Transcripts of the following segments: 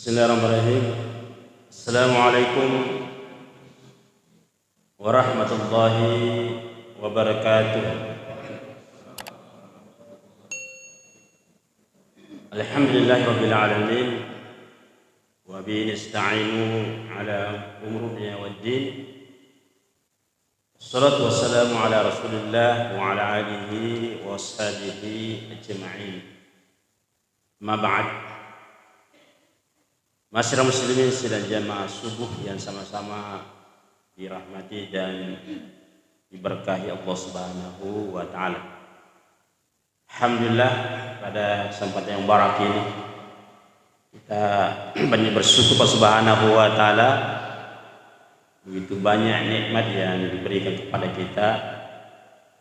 Bismillahirrahmanirrahim. Assalamualaikum warahmatullahi wabarakatuh. Alhamdulillahirabbil alamin wa bihi nasta'inu ala umuri dunya waddin. Wassalatu wassalamu ala Rasulillah wa ala alihi wa ashabihi ajma'in. Ma ba'd. Masyarakat muslimin sidang jamaah subuh yang sama-sama dirahmati dan diberkahi Allah Subhanahu wa taala. Alhamdulillah pada kesempatan yang barak ini kita banyak bersyukur kepada Subhanahu wa taala. Begitu banyak nikmat yang diberikan kepada kita,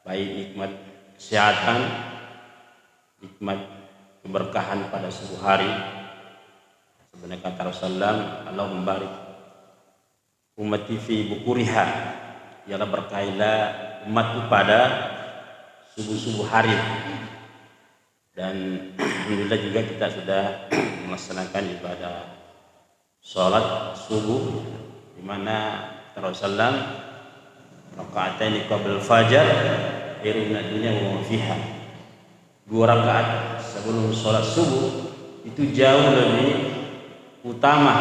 baik nikmat kesehatan, nikmat keberkahan pada subuh hari. Sebenarnya kata Rasulullah, Allahumma barik ummati fi bukuriha, ialah berkailah umatku pada subuh-subuh hari. Dan alhamdulillah juga kita sudah melaksanakan ibadah salat subuh, di mana Rasulullah rakaataini qabla al-fajar khairun minad dunya wa ma fiha. 2 rakaat sebelum salat subuh itu jauh lebih utama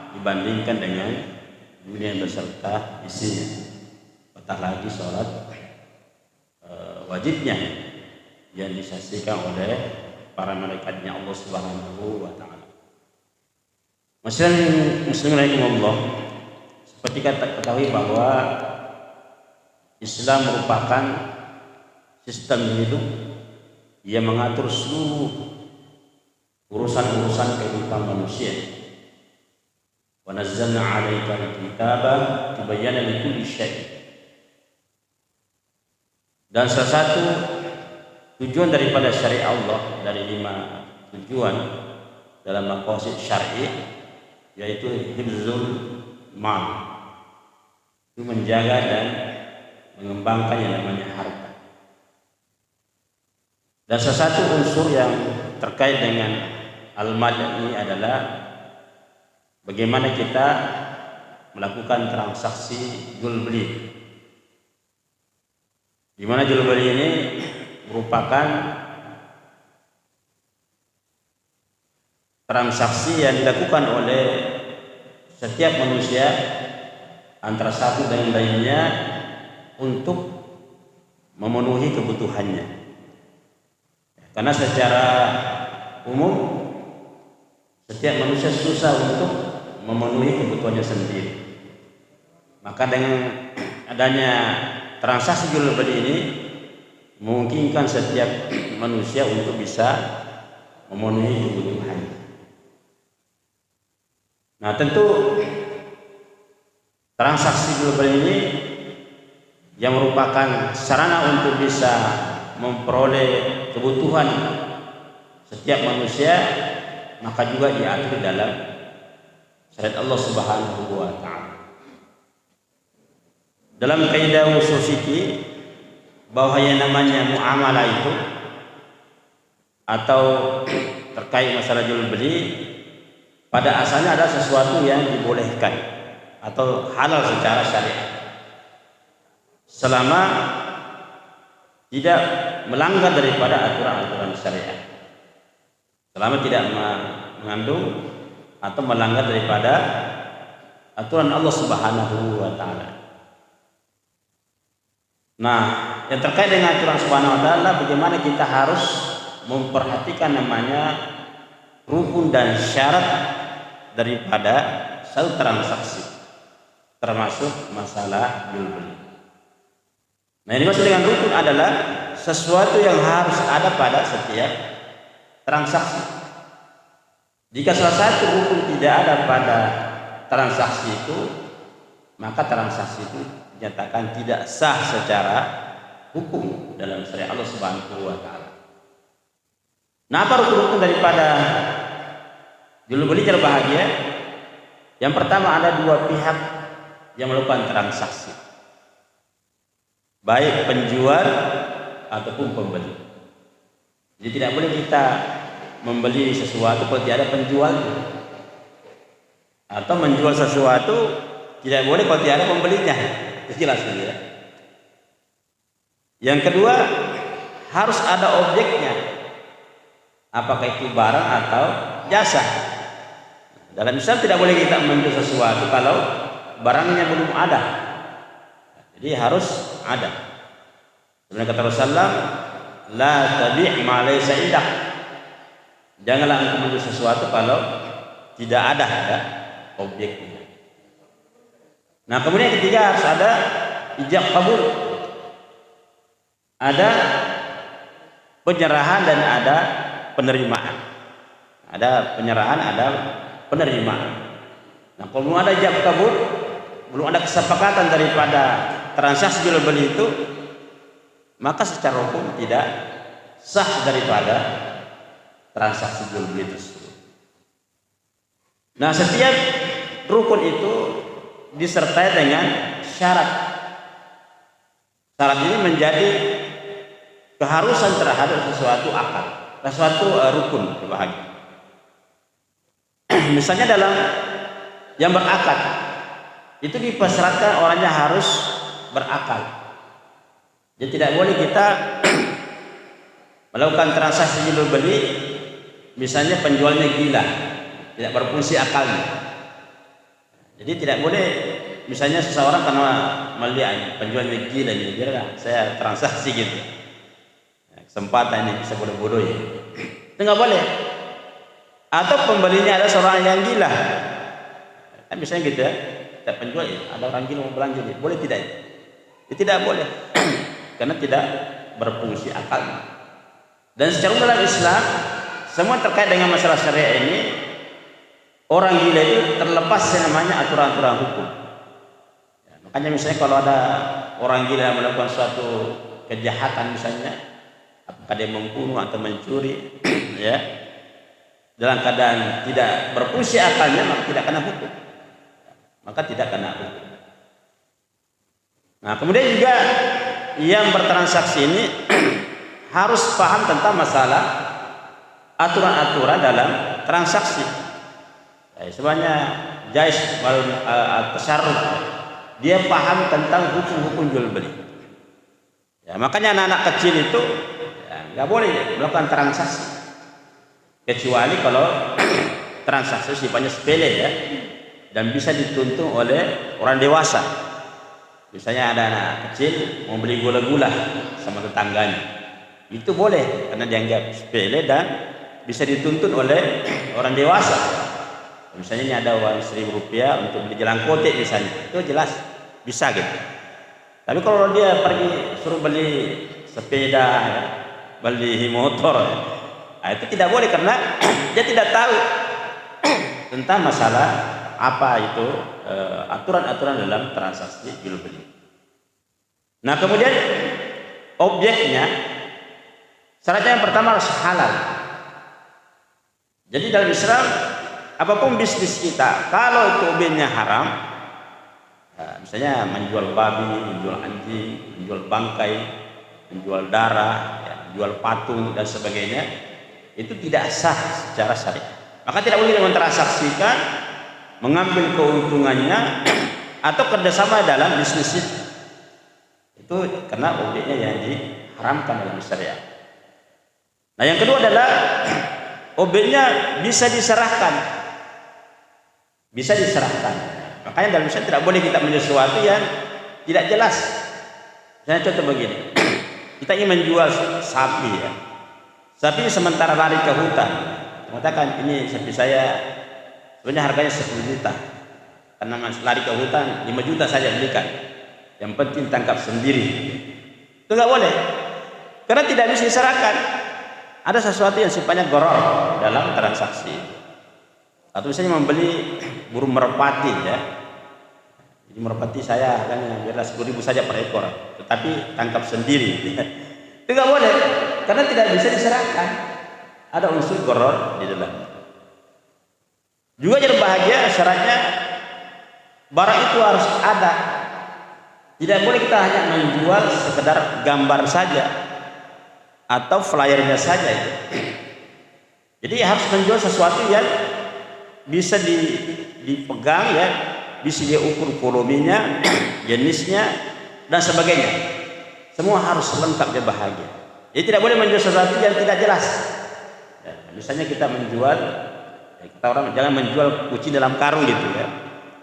dibandingkan dengan dunia beserta isinya. Apatah lagi sholat wajibnya yang disaksikan oleh para malaikatnya Allah Subhanahu wa taala. Muslimin rahimakumullah, seperti kita ketahui bahwa Islam merupakan sistem hidup yang mengatur seluruh urusan-urusan kehidupan manusia. Wa nazzalna 'alaika al-kitaba tibayyana likulli syai'. Dan salah satu tujuan daripada syariat Allah, dari 5 tujuan dalam maqasid syar'i, yaitu hifzul mal, itu menjaga dan mengembangkan yang namanya harta. Dan salah satu unsur yang terkait dengan al-mal ini adalah bagaimana kita melakukan transaksi jual beli, di mana jual beli ini merupakan transaksi yang dilakukan oleh setiap manusia antara satu dengan lainnya untuk memenuhi kebutuhannya. Karena secara umum setiap manusia susah untuk memenuhi kebutuhannya sendiri. Maka dengan adanya transaksi jual beli ini memungkinkan setiap manusia untuk bisa memenuhi kebutuhannya. Nah, tentu transaksi jual beli ini yang merupakan sarana untuk bisa memperoleh kebutuhan setiap manusia, maka juga diatur dalam syariat Allah Subhanahu wa taala. Dalam kaidah usul fikih, bahwa yang namanya muamalah itu atau terkait masalah jual beli pada asalnya adalah sesuatu yang dibolehkan atau halal secara syariat, selama tidak melanggar daripada aturan-aturan syariat, selama tidak mengandung atau melanggar daripada aturan Allah Subhanahu wa taala. Nah, yang terkait dengan aturan Subhanahu wa taala, bagaimana kita harus memperhatikan namanya rukun dan syarat daripada satu transaksi, termasuk masalah jual beli. Nah, ini maksud dengan rukun adalah sesuatu yang harus ada pada setiap transaksi. Jika salah satu rukun tidak ada pada transaksi itu, maka transaksi itu dinyatakan tidak sah secara hukum dalam syariat Allah Subhanahu wa taala. Nah, apa rukun-rukun daripada jual beli berbahagia? Yang pertama, ada 2 pihak yang melakukan transaksi, baik penjual ataupun pembeli. Jadi tidak boleh kita membeli sesuatu kalau tidak ada penjual. atau menjual sesuatu tidak boleh kalau tidak ada pembelinya. Itu jelas ya. Yang kedua, harus ada objeknya. Apakah itu barang atau jasa. Dalam Islam tidak boleh kita menjual sesuatu kalau barangnya belum ada. Jadi harus ada. Sebenarnya kata Rasulullah, la tabi' ma laysa indak. Janganlah engkau menjual sesuatu kalau tidak ada ya, objeknya. Nah, kemudian yang ketiga harus ada ijab kabul. Ada penyerahan dan ada penerimaan. Ada penyerahan, ada penerimaan. Nah, kalau belum ada ijab kabul, belum ada kesepakatan daripada transaksi jual beli itu, maka secara hukum tidak sah daripada transaksi jual beli tersebut. Nah, setiap rukun itu disertai dengan syarat. Syarat ini menjadi keharusan terhadap sesuatu akad, sesuatu rukun berbahagia. Misalnya dalam yang berakad, itu dipersyaratkan orangnya harus berakal. Jadi tidak boleh kita melakukan transaksi jual beli, misalnya penjualnya gila, tidak berfungsi akalnya. Jadi tidak boleh misalnya seseorang karena melihat penjualnya gila, jadi biarlah saya transaksi gitu. Kesempatan ini bisa bodoh-bodoh ya. Itu nggak boleh. Atau pembelinya ada seorang yang gila, kan misalnya gitu ya. Kita penjual ya, ada orang gila mau belanja, boleh tidak? Ya, tidak boleh, karena tidak berfungsi akal. Dan secara dalam Islam, semua terkait dengan masalah syariah ini, orang gila itu terlepas yang namanya aturan-aturan hukum. Ya, makanya misalnya kalau ada orang gila melakukan suatu kejahatan misalnya, apakah dia membunuh atau mencuri, ya, dalam keadaan tidak berfungsi akalnya, maka tidak kena hukum. Maka tidak kena hukum. Nah, kemudian juga yang bertransaksi ini harus paham tentang masalah aturan-aturan dalam transaksi. Sebenarnya jais wal tasarruf, dia paham tentang hukum-hukum jual beli. Ya, makanya anak-anak kecil itu ya, nggak boleh melakukan transaksi kecuali kalau transaksi sifatnya sepele ya, dan bisa dituntun oleh orang dewasa. Misalnya ada anak kecil mau beli gula-gula sama tetangganya, itu boleh karena dianggap sepele dan bisa dituntun oleh orang dewasa. Misalnya ini ada uang Rp1.000 untuk beli jalan kotek misalnya, itu jelas bisa gitu. Tapi kalau dia pergi suruh beli sepeda, ya, beli motor, nah itu tidak boleh karena dia tidak tahu tentang masalah apa itu aturan-aturan dalam transaksi jual beli. Nah, kemudian objeknya, syaratnya yang pertama harus halal. Jadi dalam Islam, apapun bisnis kita, kalau itu objeknya haram, misalnya menjual babi, menjual anjing, menjual bangkai, menjual darah, ya, menjual patung dan sebagainya, itu tidak sah secara syariat. Maka tidak boleh mentransaksikan, mengambil keuntungannya atau kerjasama dalam bisnis itu karena objeknya yang diharamkan dalam syariat. Nah, yang kedua adalah objeknya bisa diserahkan, bisa diserahkan. Makanya dalam Islam tidak boleh kita menjual sesuatu yang tidak jelas. Misalnya contoh begini, kita ingin menjual sapi ya, sapi sementara lari ke hutan, mengatakan ini sapi saya sebenarnya harganya 10 juta, karena lari ke hutan 5 juta saja belikan, yang penting tangkap sendiri. Itu nggak boleh, karena tidak bisa diserahkan. Ada sesuatu yang sifatnya gharar dalam transaksi. Atau misalnya membeli burung merpati ya, jadi merpati saya harganya biarlah 10.000 saja per ekor, tetapi tangkap sendiri. Itu nggak boleh, karena tidak bisa diserahkan. Ada unsur gharar di dalamnya. Juga yang bahagia syaratnya barang itu harus ada. Tidak boleh kita hanya menjual sekedar gambar saja atau flyernya saja itu. Jadi harus menjual sesuatu yang bisa dipegang ya, bisa dia ukur volumenya, jenisnya dan sebagainya. Semua harus lengkap dia bahagia. Jadi tidak boleh menjual sesuatu yang tidak jelas. Ya, misalnya kita menjual, ya, kita orang jangan menjual kucing dalam karung gitu ya.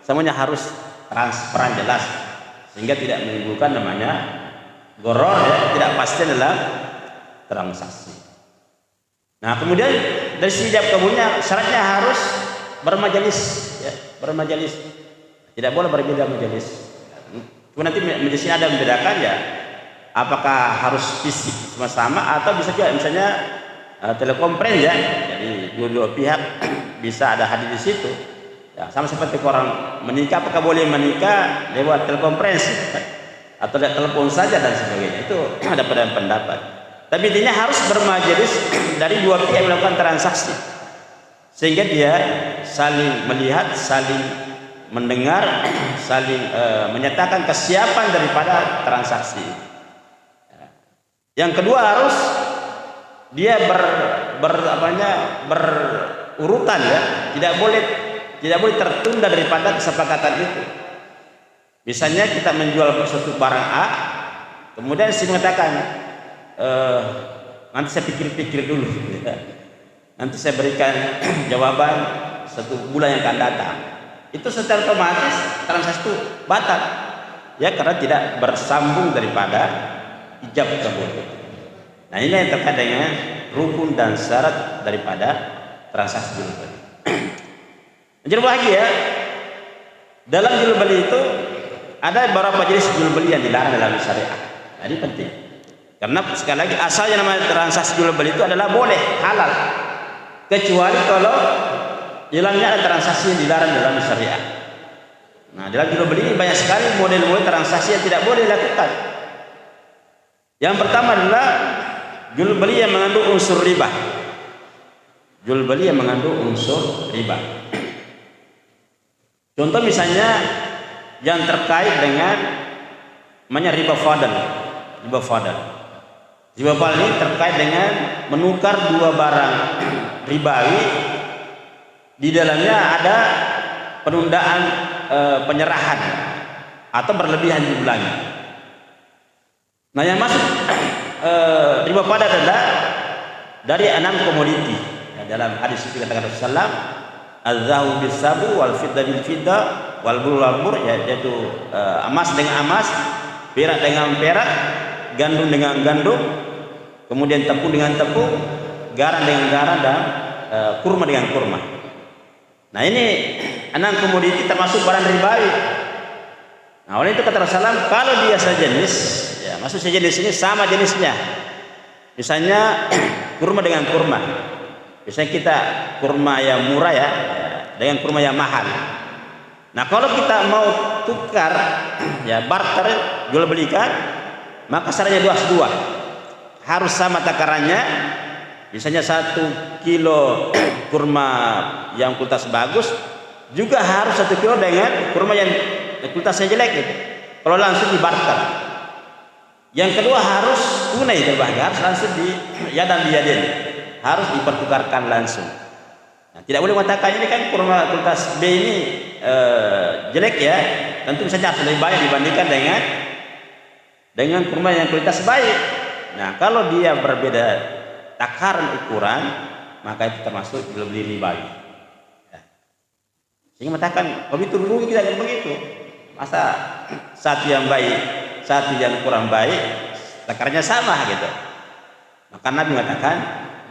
Semuanya harus transparan jelas sehingga tidak menimbulkan namanya goror ya, tidak pasti dalam transaksi. Nah kemudian dari setiap kebunnya syaratnya harus bermajelis ya, bermajelis. Tidak boleh berbeda majelis. Nanti majelisnya ada membedakan ya, apakah harus fisik sama-sama atau bisa juga misalnya telekonferensi ya, jadi dua pihak bisa ada hadir di situ ya, sama seperti orang menikah, apakah boleh menikah lewat telekonferensi atau telepon saja dan sebagainya, itu ada perbedaan pendapat. Tapi intinya harus bermajelis dari dua pihak melakukan transaksi sehingga dia saling melihat, saling mendengar, saling menyatakan kesiapan daripada transaksi. Yang kedua harus dia berurutan ya, tidak boleh tertunda daripada kesepakatan itu. Misalnya kita menjual suatu barang A, kemudian si mengatakan nanti saya pikir-pikir dulu ya. Nanti saya berikan jawaban 1 bulan yang akan datang. Itu secara otomatis transaksi itu batal ya, karena tidak bersambung daripada ijab kabul. Nah ini yang terkait dengan rukun dan syarat daripada transaksi jual beli. Jadi bahagia dalam jual beli itu ada beberapa jenis jual beli yang dilarang dalam syariat. Jadi penting karena sekali lagi asalnya namanya transaksi jual beli itu adalah boleh, halal, kecuali kalau dalamnya ada transaksi yang dilarang dalam syariat. Nah dalam jual beli ini banyak sekali model-model transaksi yang tidak boleh dilakukan. Yang pertama adalah jual beli yang mengandung unsur riba. Jual beli yang mengandung unsur riba. Contoh misalnya yang terkait dengan namanya riba fadl. Riba fadl. Riba fadl ini terkait dengan menukar dua barang ribawi. Di dalamnya ada penundaan penyerahan atau berlebihan jumlahnya. Nah yang masuk riba fadl adalah dari 6 komoditi. Ya, dalam hadis itu katakan Rasulullah, az-zahabu bis-zahabu wal fiddah bil fiddah wal bur wal bur, yaitu emas dengan emas, perak dengan perak, gandum dengan gandum, kemudian tepung dengan tepung, garam dengan garam dan kurma dengan kurma. Nah ini 6 komoditi termasuk barang ribawi. Nah oleh itu kata Rasulullah, kalau dia sejenis, ya maksud sejenis ini sama jenisnya. Misalnya kurma dengan kurma. Misalnya kita kurma yang murah ya dengan kurma yang mahal. Nah kalau kita mau tukar ya barter jual belikan, maka syaratnya 2 harus sama takarannya. Misalnya 1 kilo kurma yang kualitas bagus juga harus 1 kilo dengan kurma yang kualitasnya jelek gitu. Kalau langsung dibarter. Yang kedua harus tunai terbahagia, harus langsung di yadan biyadin, harus dipertukarkan langsung. Nah, tidak boleh mengatakan ini kan kurma kualitas B ini jelek ya, tentu misalnya harus lebih baik dibandingkan dengan kurma yang kualitas baik. Nah kalau dia berbeda takaran ukuran, maka itu termasuk jual beli ribawi. Ya. Sehingga mengatakan, kalau itu rugi kita jangan begitu. Masa satu yang baik, satu yang kurang baik, takarannya sama gitu. Maka Nabi mengatakan,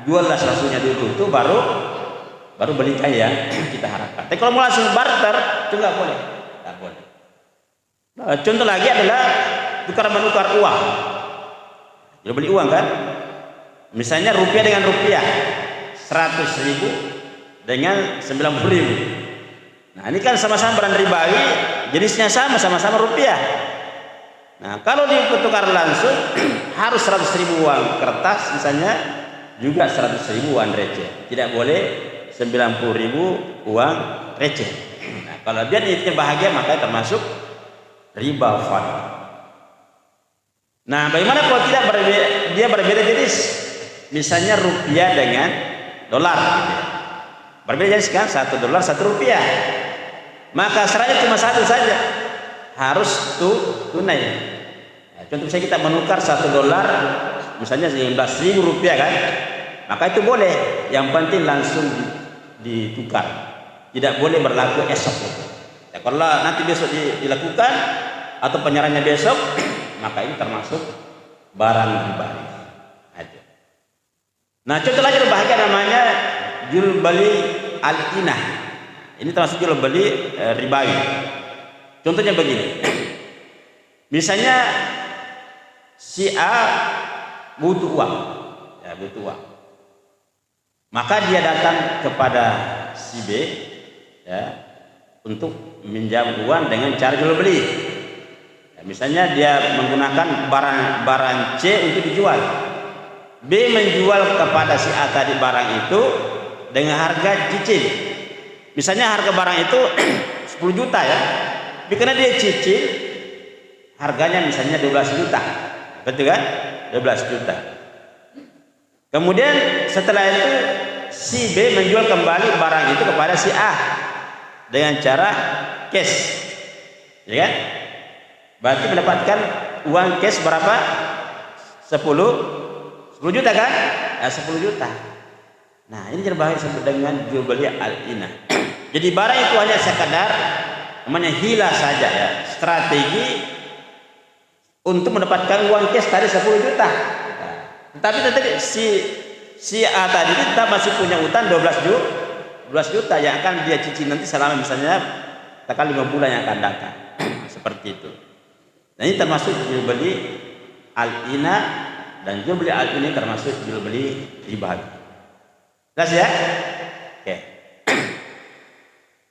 juallah sesuatunya dulu itu baru belikan yang kita harapkan. Tapi kalau mau langsung barter, itu nggak boleh. Nggak boleh. Nah, contoh lagi adalah tukar menukar uang. Jual beli uang kan? Misalnya rupiah dengan rupiah, 100.000 dengan 90.000. Nah ini kan sama-sama barang ribawi, jenisnya sama-sama rupiah. Nah kalau ditukar langsung harus 100.000 uang kertas misalnya, juga 100.000 uang receh. Tidak boleh 90.000 uang receh. Nah kalau dia niatnya bahagia maka termasuk riba fadl. Nah bagaimana kalau tidak dia berbeda jenis? Misalnya rupiah dengan dolar gitu ya. Berbeda sekarang $1 1 rupiah. Maka syaratnya cuma satu saja, harus tunai. Nah, contoh misalnya kita menukar $1 misalnya 19.000 rupiah kan, maka itu boleh. Yang penting langsung ditukar, tidak boleh berlaku esok. Ya, kalau nanti besok dilakukan atau penyerahannya besok, maka ini termasuk barang riba. Nah, contoh lagi berbahagia namanya jual beli al-inah. Ini termasuk jual beli ribawi. Contohnya begini. Misalnya si A butuh uang, ya, butuh uang. Maka dia datang kepada si B, ya, untuk meminjam uang dengan cara jual beli. Ya, misalnya dia menggunakan barang C untuk dijual. B menjual kepada si A tadi barang itu dengan harga cicil. Misalnya harga barang itu 10 juta ya. Tapi karena dia cicil, harganya misalnya 12 juta. Betul kan? 12 juta. Kemudian setelah itu si B menjual kembali barang itu kepada si A dengan cara cash. Ya kan? Berarti mendapatkan uang cash berapa? 10 juta kan? Ya, 10 juta. Nah, ini berbahaya disebut dengan jual beli al-inah. Jadi barang itu hanya sekadar namanya hila saja ya, strategi untuk mendapatkan uang cash tadi 10 juta. Nah, tetapi tadi si A tadi kita masih punya utang 12 juta yang akan dia cicil nanti selama misalnya katakan 5 bulan yang akan datang. Seperti itu. Nah, ini termasuk jual beli al-inah. Dan jual beli al ini termasuk jual beli riba. Jelas ya? Oke.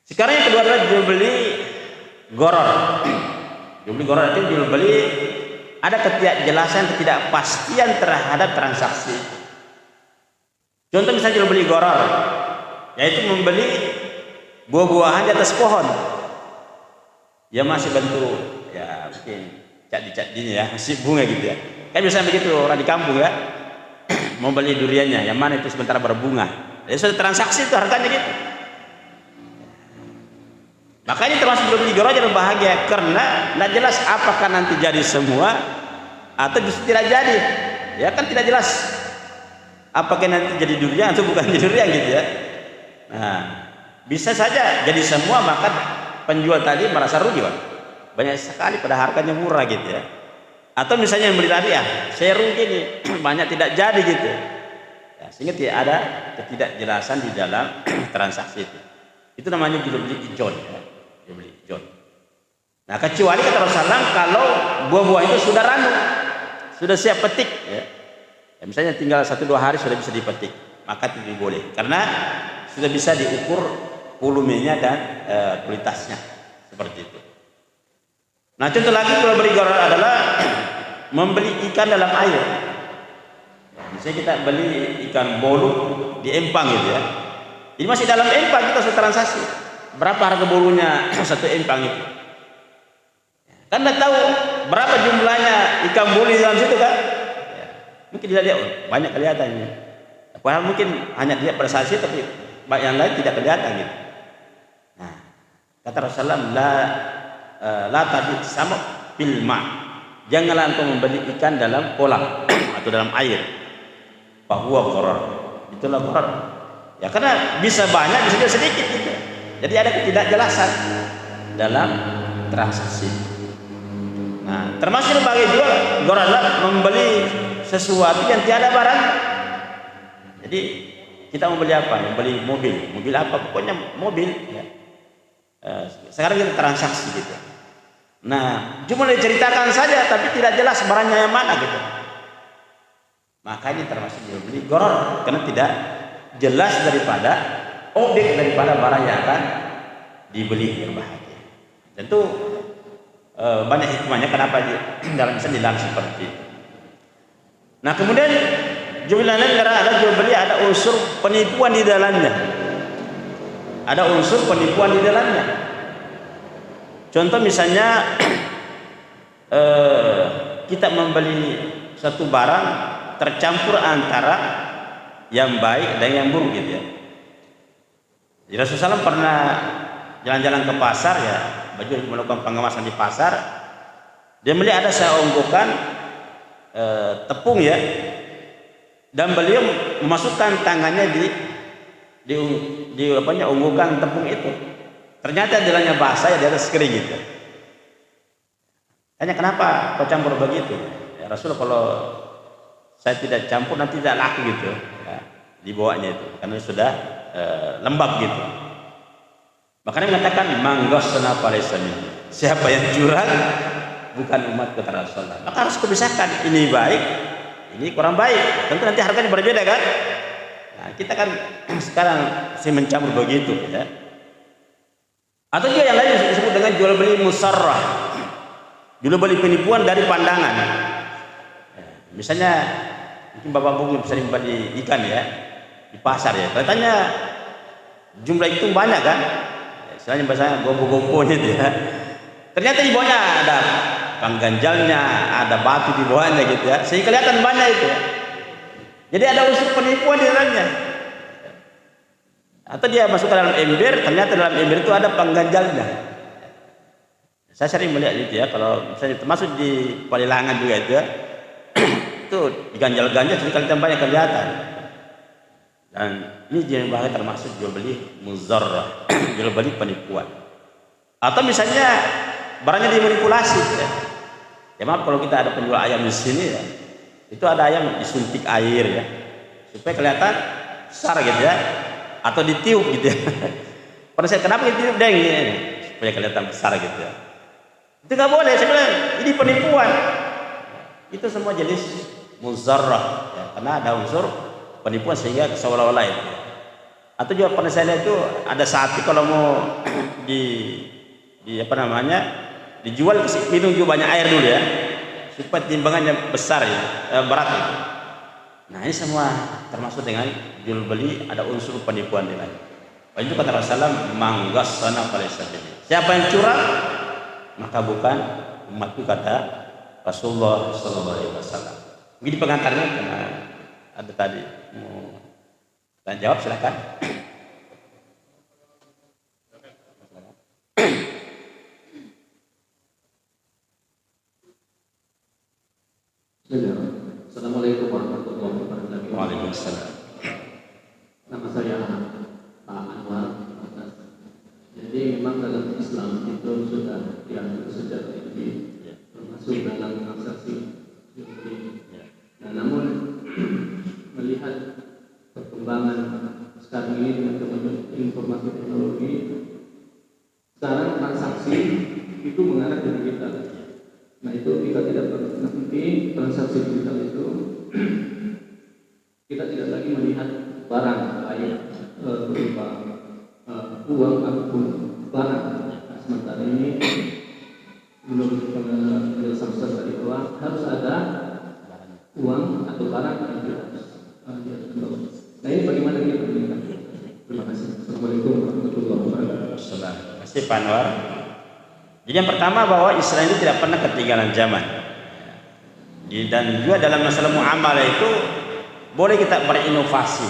Sekarang yang kedua adalah jual beli goror. Jual beli goror itu jual beli ada ketidakjelasan, ketidakpastian terhadap transaksi. Contoh misalnya jual beli goror, yaitu membeli buah-buahan di atas pohon. Ya masih bentuk ya mungkin cat-cat-catdinya ya, masih bunga gitu ya. Kan biasanya begitu orang di kampung ya, mau beli duriannya, yang mana itu sementara berbunga. Jadi sudah transaksi itu harganya gitu. Makanya termasuk jual beli goror jangan bahagia karena tidak jelas apakah nanti jadi semua atau justru tidak jadi. Ya kan tidak jelas apakah nanti jadi durian atau bukan jadi durian gitu ya. Nah, bisa saja jadi semua maka penjual tadi merasa rugi Pak. Banyak sekali pada harganya murah gitu ya. Atau misalnya yang beli tadi ya, saya rugi nih, banyak tidak jadi gitu. Ya, sehingga tidak ada ketidakjelasan di dalam transaksi itu. Itu namanya jual beli ijon ya. Jual beli ijon. Nah, kecuali kata Rasulullah kalau buah-buah itu sudah ranum, sudah siap petik ya. Ya, misalnya tinggal 1-2 hari sudah bisa dipetik, maka tidak boleh. Karena sudah bisa diukur volumenya dan kualitasnya. Seperti itu. Nah, contoh lagi jual beli goror adalah membeli ikan dalam air. Misalnya kita beli ikan bolu di empang gitu ya. Jadi masih dalam empang kita sudah transaksi. Berapa harga bolunya satu empang itu? Kan tidak tahu berapa jumlahnya ikan bolu di dalam situ kan? Ya. Mungkin tidak lihat banyak kelihatannya. Padahal mungkin hanya dia pada saat itu, tapi yang lain tidak kelihatan gitu. Nah, kata Rasulullah la tabi sama filma, janganlah engkau membeli ikan dalam kolam atau dalam air. Bahwa goror, itulah goror. Ya karena bisa banyak, bisa juga sedikit gitu. Jadi ada ketidakjelasan dalam transaksi. Nah, termasuk bagi jual goror adalah membeli sesuatu yang tiada barang. Jadi kita mau beli apa? Membeli mobil apa? Pokoknya mobil. Ya. Sekarang kita transaksi gitu. Nah, cuma diceritakan saja tapi tidak jelas barangnya yang mana gitu. Makanya termasuk jual beli goror karena tidak jelas daripada objek daripada barang yang akan dibeli berbahagia. Tentu banyak hikmahnya kenapa dalam Islam dilarang seperti itu. Nah, kemudian jual beli ada jual beli ada unsur penipuan di dalamnya. Ada unsur penipuan di dalamnya. Contoh misalnya kita membeli satu barang tercampur antara yang baik dan yang buruk gitu ya. Jadi Rasulullah SAW pernah jalan-jalan ke pasar ya, baju melakukan pengawasan di pasar. Dia melihat ada seonggokan tepung ya, dan beliau memasukkan tangannya di onggokan tepung itu. Ternyata di dalamnya basah ya, di atas kering gitu. Tanya, kenapa kau campur begitu? Ya, Rasul, kalau saya tidak campur nanti tidak laku gitu ya, dibawanya itu karena sudah lembab gitu. Makanya mengatakan manggosna falaysa minni, siapa yang curang bukan umat kata Rasulullah. Maka harus kebisakan, ini baik, ini kurang baik. Tentu nanti harganya berbeda kan. Nah, kita kan sekarang masih mencampur begitu ya. Atau juga yang lain disebut dengan jual beli musarrah, jual beli penipuan dari pandangan ya, misalnya mungkin bapak mungkin bisa membeli ikan ya di pasar ya, katanya jumlah itu banyak kan, istilahnya bahasanya gombo-gombonya itu ya. Ternyata di bawahnya ada pengganjalnya, ada batu di bawahnya gitu ya, sehingga kelihatan banyak itu ya. Jadi ada unsur penipuan di dalamnya. Atau dia masuk ke dalam ember, ternyata dalam ember itu ada pengganjalnya. Saya sering melihat itu ya, kalau misalnya termasuk di Palilangan juga itu ya, itu diganjal-ganjal jadi kelihatan banyak kelihatan. Dan ini jenis bahaya termasuk jual beli muzarrah, jual beli penipuan. Atau misalnya barangnya dimanipulasi ya. Ya maaf kalau kita ada penjual ayam di sini ya, itu ada ayam disuntik air ya, supaya kelihatan besar gitu ya, atau ditiup gitu ya. Pada saya kenapa ditiup deng ya, supaya kelihatan besar gitu ya. Itu nggak boleh sebenarnya, ini penipuan. Itu semua jenis muzarrah ya, karena ada unsur penipuan sehingga seolah-olah itu. Atau juga pernah saya lihat itu ada sapi kalau mau di apa namanya dijual minum juga banyak air dulu ya, supaya timbangannya besar ya, berat itu. Nah ini semua termasuk dengan jual beli ada unsur penipuan di dalam. Itu kata Rasulullah, manggassana falaysa minni, siapa yang curang maka bukan umatku kata Rasulullah SAW. Begini pengantarnya karena ada tadi mau tanya jawab, silakan. Assalamualaikum warahmatullahi wabarakatuh. Waalaikumsalam. Nama saya Pak Anwar. Jadi memang dalam Islam itu sudah diatur sejak ini, termasuk dalam transaksi jual. Nah, namun melihat perkembangan sekarang ini dengan kemudian informasi teknologi, sekarang transaksi itu mengarah ke digital. Nah itu kita tidak nanti transaksi digital itu kita tidak lagi melihat barang baik berupa uang ataupun barang. Nah, sementara ini belum penjelasan dari uang, harus ada uang atau barang yang harus Nah ini bagaimana kita berikan? Terima kasih. Assalamualaikum warahmatullahi wabarakatuh. Terima kasih Pak Anwar. Jadi yang pertama bahwa Islam itu tidak pernah ketinggalan zaman. Dan juga dalam masalah muamalah itu boleh kita berinovasi,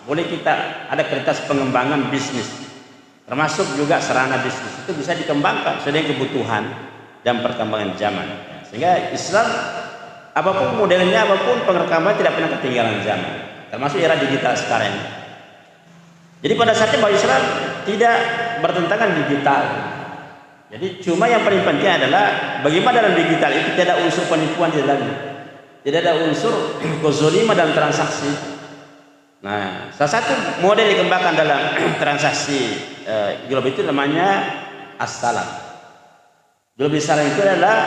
boleh kita ada kreativitas pengembangan bisnis, termasuk juga sarana bisnis itu bisa dikembangkan sesuai dengan kebutuhan dan perkembangan zaman. Sehingga Islam apapun modelnya, apapun pengerekaman tidak pernah ketinggalan zaman, termasuk era digital sekarang. Jadi pada saatnya bahwa Islam tidak bertentangan digital. Jadi cuma yang paling penting adalah bagaimana dalam digital itu tidak ada unsur penipuan di dalamnya, tidak ada unsur kezaliman dalam transaksi. Nah, salah satu model dikembangkan dalam transaksi global itu namanya as-salam. Jual beli salam itu adalah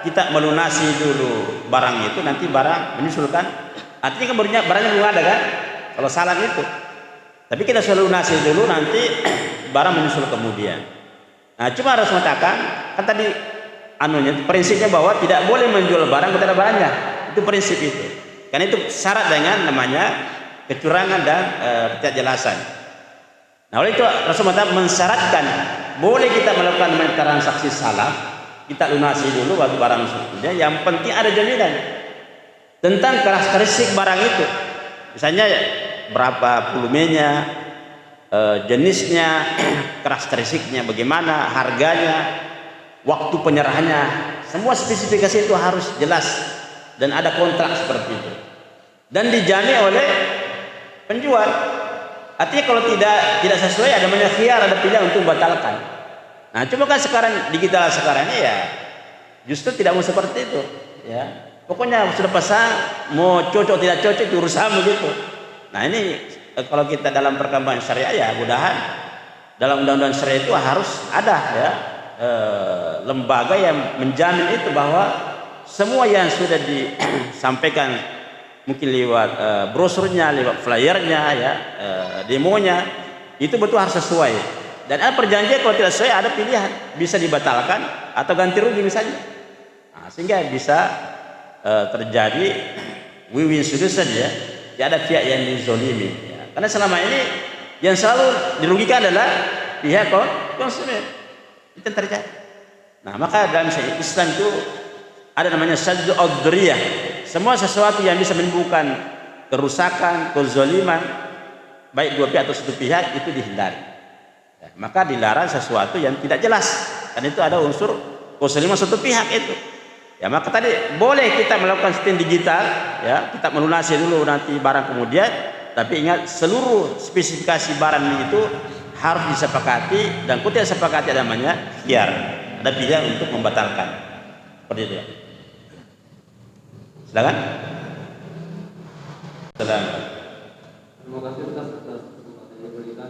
kita melunasi dulu barang itu, nanti barang menyusulkan. Artinya kan barangnya belum ada kan? Kalau salam itu, tapi kita sudah lunasi dulu, nanti barang menyusul kemudian. Nah, cuma harus mengatakan kan tadi prinsipnya bahwa tidak boleh menjual barang kepada barangnya. Itu prinsip itu. Karena itu syarat dengan namanya kecurangan dan ketidakjelasan. Nah, oleh itu Rasulullah mensyaratkan boleh kita melakukan transaksi salam, kita lunasi dulu bagi barang sukunya. Yang penting ada jaminan tentang karakteristik barang itu. Misalnya berapa volumenya, jenisnya, karakteristiknya bagaimana, harganya, waktu penyerahannya, semua spesifikasi itu harus jelas dan ada kontrak seperti itu dan dijamin oleh penjual. Artinya kalau tidak sesuai ada namanya khiyar, ada pilihan untuk membatalkan. Nah, cuma kan sekarang digital sekarang ini ya justru tidak mau seperti itu ya. Pokoknya sudah pasang, mau cocok tidak cocok itu urusan begitu. Nah, ini kalau kita dalam perkembangan syariah ya mudahan dalam undang-undang syariah itu harus ada ya lembaga yang menjamin itu bahwa semua yang sudah disampaikan mungkin lewat brosurnya, lewat flyernya ya, demonya itu betul harus sesuai. Dan ada perjanjian kalau tidak sesuai ada pilihan, bisa dibatalkan atau ganti rugi misalnya. Nah, sehingga bisa terjadi win-win solution ya. Tidak ada pihak yang dizolimi ya. Karena selama ini yang selalu dirugikan adalah pihak konsumen. Itu yang terjadi. Nah, maka dalam syariat Islam itu ada namanya saddu ad-dzariyah. Semua sesuatu yang bisa menimbulkan kerusakan, kezaliman baik dua pihak atau satu pihak itu dihindari. Ya, maka dilarang sesuatu yang tidak jelas. Dan itu ada unsur kezaliman satu pihak itu. Ya, maka tadi boleh kita melakukan sistem digital ya, kita melunasi dulu nanti barang kemudian, tapi ingat seluruh spesifikasi barang itu harus disepakati dan kalau tidak sepakati ada namanya khiyar, ada pilihan untuk membatalkan. Seperti itu ya. Silakan. Silakan. Terima kasih atas kesempatan yang diberikan.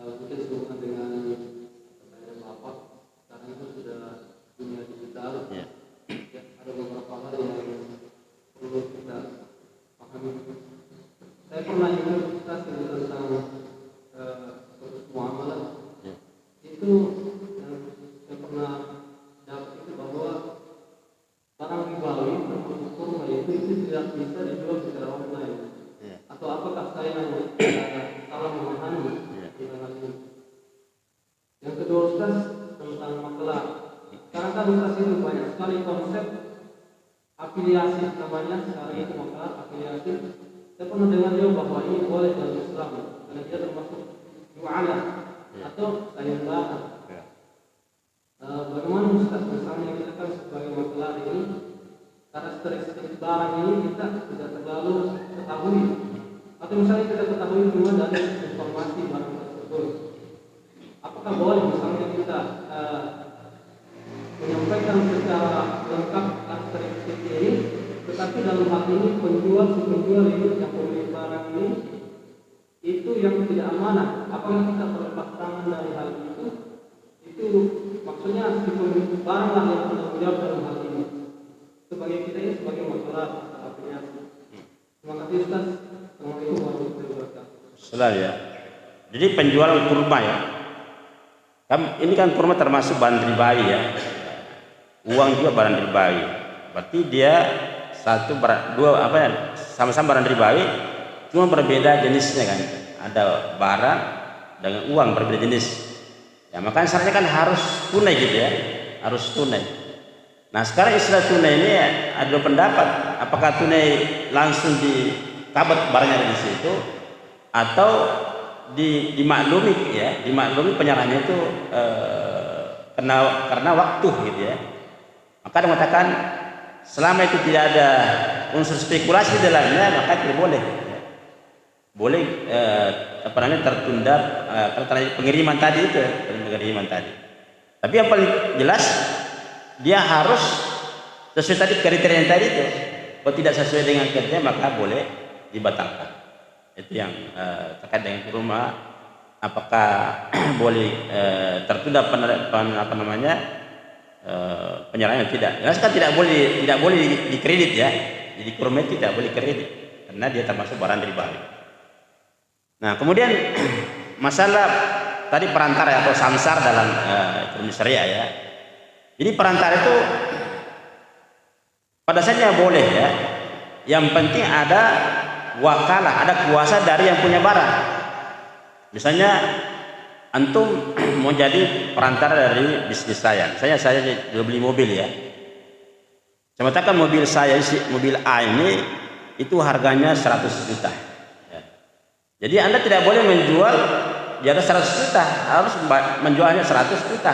Mungkin sehubungan dengan pertanyaan Bapak, karena itu sudah dunia digital. Ya. Ada beberapa hal yang perlu kita pahami. Saya pernah ikut diskusi tentang muamalah. Ya. Itu yang saya pernah dapat itu bahwa barang ribawi termasuk kurma itu tidak bisa dijual secara online. Ya. Atau apakah saya salah memahami dengan ini? Yang kedua Ustaz, tentang makelar. Sekarang kan Ustaz itu banyak sekali konsep afiliasi namanya sekarang itu makelar afiliasi. Saya pernah dengar dia bahwa ini boleh dalam Islam karena dia termasuk ju'alah atau sayembara. Bagaimana Ustaz misalnya kita kan sebagai makelar ini karakteristik barang ini kita tidak terlalu ketahui, atau misalnya kita ketahui cuma dari informasi barang tersebut, apakah boleh misalnya kita menyampaikan secara lengkap karakteristik ini, tetapi dalam hal ini penjual ini yang pemilik barang ini itu yang tidak amanah, apakah kita terlepas tangan dari hal itu maksudnya si pemilik barang lah yang bertanggung jawab dalam hal ini sebagai kita ini sebagai masalah afiliasi. Terima kasih Ustaz. Assalamualaikum warahmatullahi wabarakatuh. Selalu ya. Jadi penjual kurma ya. Ini kan kurma termasuk barang ribawi ya. Uang juga barang ribawi. Berarti dia sama-sama barang ribawi, cuma berbeda jenisnya kan. Ada barang dengan uang berbeda jenis. Ya, makanya syaratnya kan harus tunai gitu ya. Harus tunai. Nah, sekarang istilah tunai ini ya, ada dua pendapat. Apakah tunai langsung dikabat barangnya di situ atau dimaklumi ya, dimaklumi penyerahannya itu karena waktu gitu ya. Maka dia mengatakan selama itu tidak ada unsur spekulasi di dalamnya maka tidak boleh. Boleh tertunda pengiriman tadi itu, Tapi yang paling jelas dia harus sesuai tadi kriteria yang tadi itu. Kalau tidak sesuai dengan kriteria maka boleh dibatalkan. Itu yang terkait dengan kurma, apakah boleh tertunda penyerahan tidak. Jelas kan tidak boleh dikredit ya. Jadi kurma itu tidak boleh kredit karena dia termasuk barang ribawi. Nah, kemudian masalah tadi perantara atau samsar dalam ekonomi syariah ya. Jadi perantara itu pada dasarnya boleh ya. Yang penting ada wakalah, ada kuasa dari yang punya barang. Misalnya antum mau jadi perantara dari bisnis saya jual beli mobil ya. Saya katakan mobil saya, mobil A ini itu harganya 100 juta. Jadi Anda tidak boleh menjual di atas 100 juta harus menjualnya 100 juta.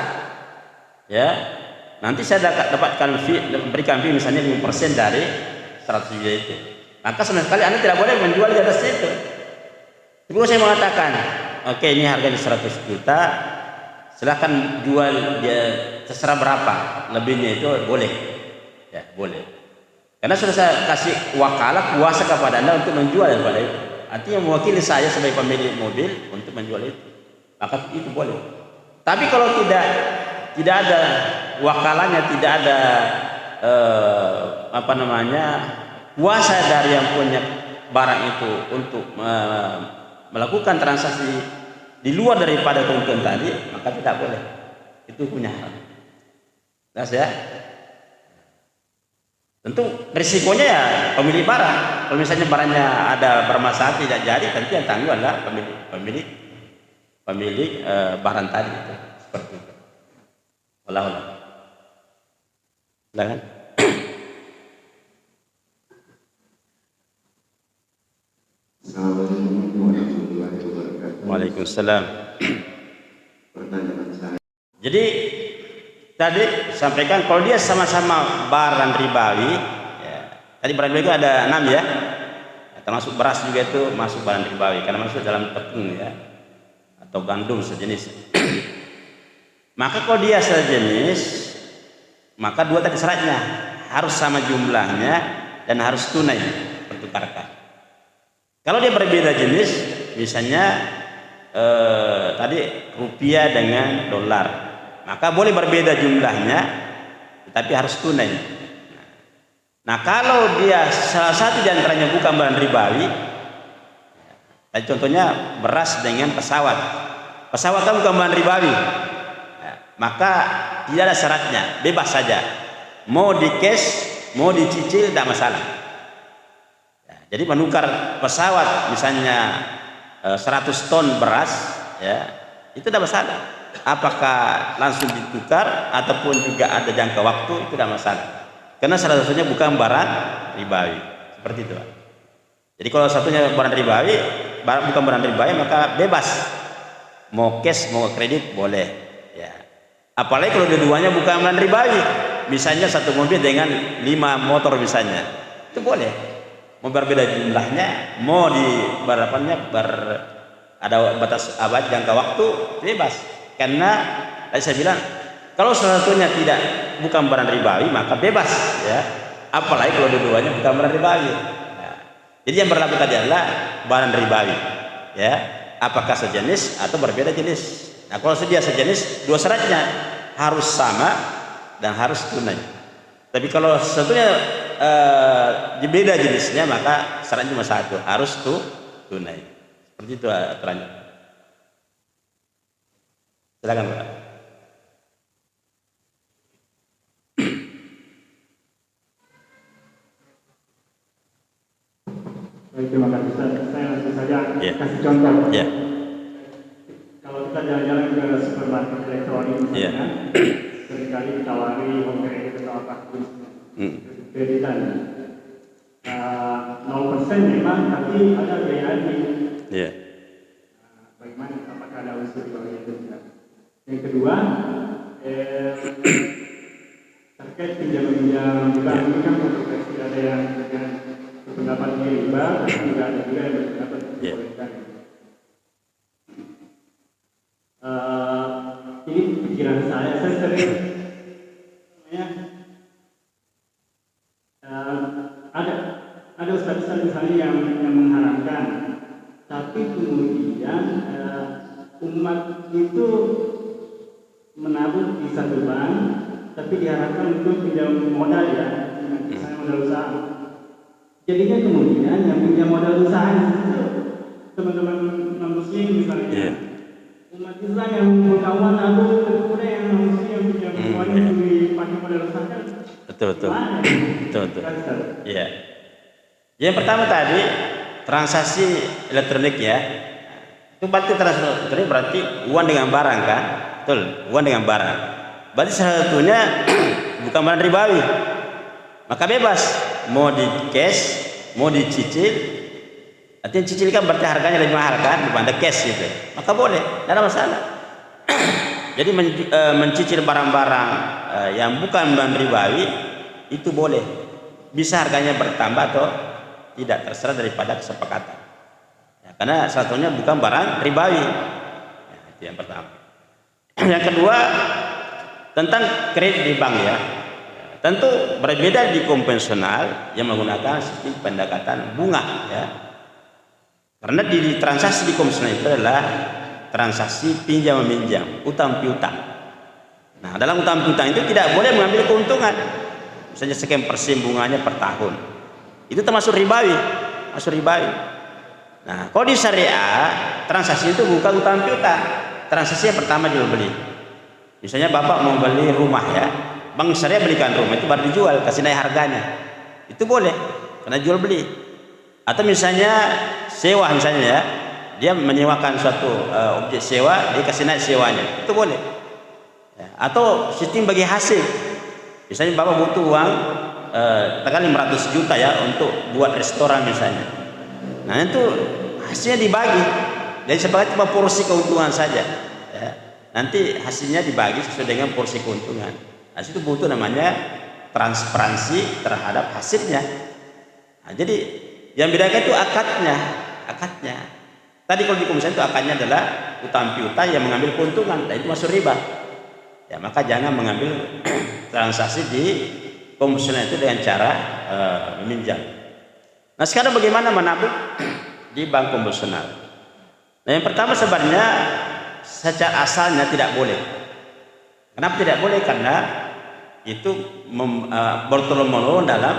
Ya. Nanti saya dapatkan berikan fee misalnya 5% dari 100 juta itu. Maka sama sekali Anda tidak boleh menjual di atas itu. Tapi kalau saya mengatakan, oke, ini harganya 100 juta, silahkan jual dia terserah berapa, lebihnya itu boleh. Ya, boleh. Karena sudah saya kasih wakalah kuasa kepada Anda untuk menjual daripada itu. Artinya mewakili saya sebagai pemilik mobil untuk menjual itu. Maka itu boleh. Tapi kalau tidak ada wakalanya, tidak ada kuasa dari yang punya barang itu untuk melakukan transaksi di luar daripada ketentuan tadi, maka tidak boleh. Itu punya hak. Jelas ya? Tentu risikonya ya pemilik barang. Kalau misalnya barangnya ada bermasalah tidak jadi, tentu yang tanggung adalah pemilik barang tadi itu. Seperti itu. Wallahu a'lam. Silakan. Assalamualaikum warahmatullahi wabarakatuh. Waalaikumsalam. Pertanyaan saya. Jadi tadi sampaikan kalau dia sama-sama barang ribawi, ya, tadi barang ribawi itu ada 6 ya, termasuk beras juga itu masuk barang ribawi karena masuk dalam tepung ya, atau gandum sejenis. Maka kalau dia sejenis, maka dua tadi syaratnya harus sama jumlahnya dan harus tunai pertukarkan. Kalau dia berbeda jenis, misalnya tadi rupiah dengan dolar, maka boleh berbeda jumlahnya, tetapi harus tunai. Nah, kalau dia salah satu di antaranya bukan barang ribawi, contohnya beras dengan pesawat kan bukan barang ribawi, maka tidak ada syaratnya, bebas saja. Mau di cash, mau dicicil, tidak masalah. Jadi menukar pesawat misalnya 100 ton beras, ya, itu tidak masalah. Apakah langsung ditukar ataupun juga ada jangka waktu, itu tidak masalah. Karena salah satunya bukan barang ribawi, seperti itu. Jadi kalau satunya barang ribawi, bukan barang ribawi, maka bebas. Mau cash, mau kredit boleh. Ya. Apalagi kalau keduanya bukan barang ribawi, misalnya satu mobil dengan 5 motor misalnya, itu boleh. Mau berbeda jumlahnya, mau di ada batas abad jangka waktu, bebas. Karena tadi saya bilang kalau salah satunya bukan barang ribawi, maka bebas ya. Apalagi kalau dua-duanya bukan barang ribawi. Nah, jadi yang berlaku tadi adalah barang ribawi, ya. Apakah sejenis atau berbeda jenis. Nah, kalau dia sejenis, dua syaratnya harus sama dan harus tunai. Tapi kalau satunya beda jenisnya, maka syaratnya cuma satu, harus tunai. Seperti itu aturannya. Silakan Pak. Baik, terima kasih Ustaz. Saya langsung saja kasih contoh. Kalau kita jalan-jalan juga ke supermarket elektronik misalnya, seringkali ditawari home credit atau apa kreditan 0% memang, tapi ada biaya admin. Bagaimana, apakah ada unsur di bawah itu? Yang kedua, terkait pinjam-pinjam juga, ini kan kontroversi, ada yang dengan berpendapat riba, dan juga ada juga yang berpendapat dibolehkan. Ini pikiran saya sering ada ustaz-ustaz misalnya yang mengharapkan, tapi kemudian umat itu menabung di satu bank, tapi diharapkan untuk pinjam modal ya, misalnya modal usaha. Jadinya kemudian yang pinjam modal usaha itu teman-teman non-muslim misalnya, umat Islam yang berkawan atau kemudian yang non-muslim yang pinjam modal dipakai modal usaha. Betul. Iya. Yang pertama tadi transaksi elektronik ya. Itu berarti transaksi elektronik berarti uang dengan barang kan? Betul, uang dengan barang. Berarti salah satunya bukan barang ribawi. Maka bebas, mau di cash, mau dicicil, Artinya cicil kan berarti harganya lebih mahal kan daripada cash gitu. Maka boleh, tidak ada masalah. Jadi mencicil barang-barang yang bukan bulan ribawi itu boleh. Bisa harganya bertambah atau tidak, terserah daripada kesepakatan. Ya, karena satunya bukan barang ribawi. Ya, itu yang pertama. Yang kedua tentang kredit di bank ya. Tentu berbeda di konvensional yang menggunakan sistem pendekatan bunga ya. Karena di transaksi di konvensional itu adalah transaksi pinjam meminjam, utang piutang. Nah, dalam utang piutang itu tidak boleh mengambil keuntungan. Misalnya sekian persen bunganya per tahun. Itu termasuk ribawi, masuk ribawi. Nah, kalau di syariah transaksi itu bukan utang piutang. Transaksi yang pertama jual beli. Misalnya Bapak mau beli rumah ya. Bank syariah belikan rumah itu baru dijual, kasih naik harganya. Itu boleh, karena jual beli. Atau misalnya sewa misalnya ya, dia menyewakan suatu objek sewa, dia kasih naik sewanya, itu boleh. Ya. Atau sistem bagi hasil. Misalnya Bapak butuh uang, katakan 500 juta ya untuk buat restoran misalnya. Nah itu hasilnya dibagi. Jadi sebagai cuma porsi keuntungan saja. Ya. Nanti hasilnya dibagi sesuai dengan porsi keuntungan. Nah, itu butuh namanya transparansi terhadap hasilnya. Nah, jadi yang bedakan itu akadnya. Tadi kalau di konvensional itu akadnya adalah utang piutang yang mengambil keuntungan, dan itu masuk riba. Ya, maka jangan mengambil transaksi di konvensional itu dengan cara meminjam. Nah, sekarang bagaimana menabung di bank konvensional? Nah, yang pertama sebenarnya secara asalnya tidak boleh. Kenapa tidak boleh? Karena itu bertolong-menolong dalam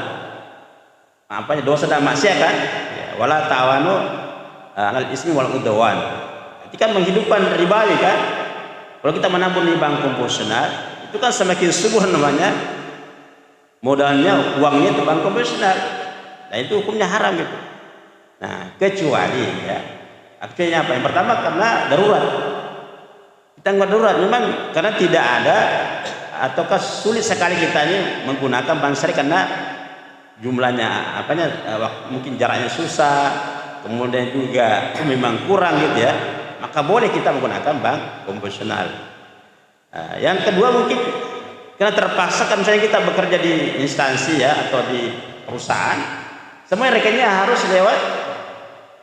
dosa dan maksiat kan ya, wala ta'awanu 'alal ismi wal udwan. Itu kan menghidupkan ribawi kan. Kalau kita menabung di bank konvensional itu kan semakin subur namanya modalnya, uangnya itu bank konvensional. Nah itu hukumnya haram gitu. Nah kecuali ya akhirnya apa? Yang pertama karena darurat. Kita nggak darurat memang karena tidak ada ataukah sulit sekali kita ini menggunakan bank syariah karena jumlahnya mungkin jaraknya susah, kemudian juga memang kurang gitu ya, maka boleh kita menggunakan bank konvensional. Yang kedua mungkin karena terpaksa kan misalnya kita bekerja di instansi ya atau di perusahaan, semua rekeningnya harus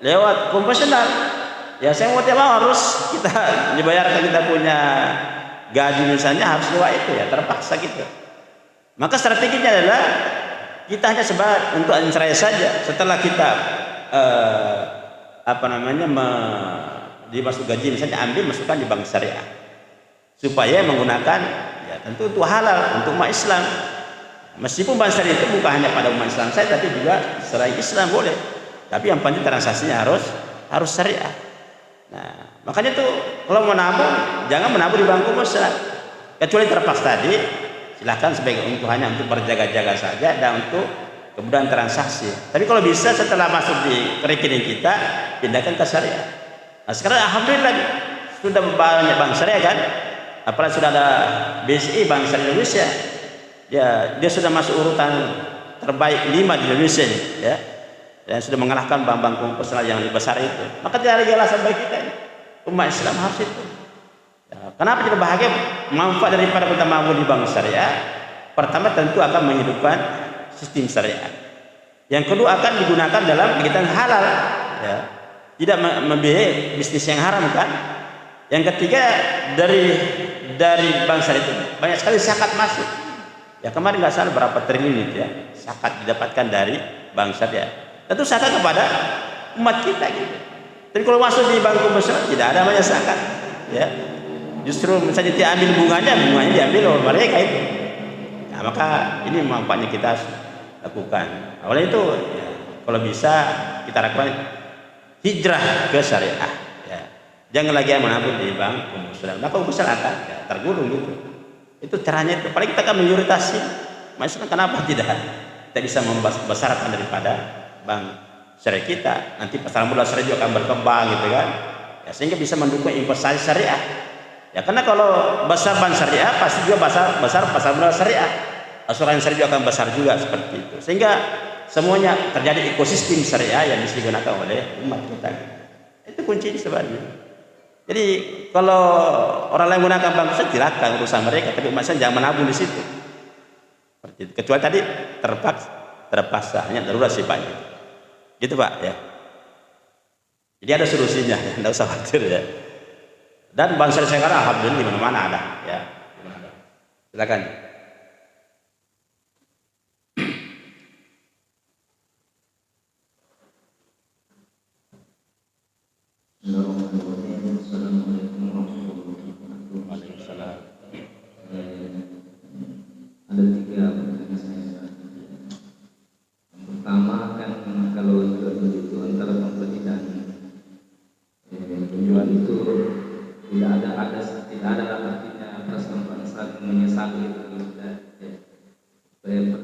lewat konvensional ya. Saya mau tiap harus kita dibayarkan, kita punya gaji misalnya harus lewat itu ya, terpaksa gitu. Maka strateginya adalah kita hanya sebagai untuk ancarai saja. Setelah kita dimasuk gaji misalnya ambil masukkan di bank syariah supaya menggunakan ya tentu untuk halal untuk umat Islam. Meskipun bank syariah itu bukan hanya pada umat Islam saja tapi juga selain Islam boleh. Tapi yang penting transaksinya harus syariah. Nah, makanya tuh kalau menabung jangan menabung di bank konvensional. Kecuali terpaksa tadi, silahkan sebagai hanya untuk berjaga-jaga saja dan untuk kemudahan transaksi. Tapi kalau bisa setelah masuk di rekening kita pindahkan ke syariah. Nah, sekarang alhamdulillah sudah banyak bank syariah kan. Apalagi sudah ada BSI Bank Syariah Indonesia. Ya, dia sudah masuk urutan terbaik 5 di Indonesia ya. Dan sudah mengalahkan bank-bank konvensional yang lebih besar itu. Maka tidak ada alasan bagi kita umat Islam harus itu. Ya, kenapa kita bahagia manfaat daripada kita mampu di bank syariah? Pertama tentu akan menghidupkan sistem syariah. Yang kedua akan digunakan dalam kegiatan halal, ya. Tidak membiayai bisnis yang haram kan. Yang ketiga dari bank syariah itu banyak sekali zakat masuk. Ya kemarin nggak salah berapa triliun itu ya zakat didapatkan dari bank syariah. Tentu zakat kepada umat kita gitu. Tapi kalau masuk di bank konvensional tidak ada namanya zakat, ya. Justru misalnya diambil bunganya diambil oleh mereka itu. Nah, maka ini manfaatnya kita lakukan. Awalnya itu ya, kalau bisa kita lakukan hijrah ke syariah. Ya. Jangan lagi menabung di bank konvensional. Maka konvensional akan ya, tergulung gitu. Itu caranya itu. Paling kita akan mayoritas. Maksudnya kenapa tidak? Kita bisa membesarkan daripada bank syariah kita, nanti pasar modal syariah juga akan berkembang gitu kan ya, sehingga bisa mendukung investasi syariah ya, karena kalau besar bank syariah pasti juga besar pasar modal syariah, asuransi syariah juga akan besar juga seperti itu, sehingga semuanya terjadi ekosistem syariah yang bisa digunakan oleh umat kita. Itu kuncinya sebenarnya. Jadi kalau orang lain menggunakan bank saya silakan urusan mereka, tapi umat saya jangan menabung di situ. Seperti itu. Kecuali tadi terpaksa, hanya darurat sifatnya. Gitu Pak ya. Jadi ada solusinya, tidak usah khawatir ya. Dan bank syariah sekarang alhamdulillah di mana-mana ada ya. Silakan. Assalamualaikum warahmatullahi wabarakatuh. Waalaikumsalam. Ada 3 pertanyaan saya. Yang pertama kan kalau jual itu antara pembeli dan penjual itu tidak ada artinya perasaan saling menyesali gitu.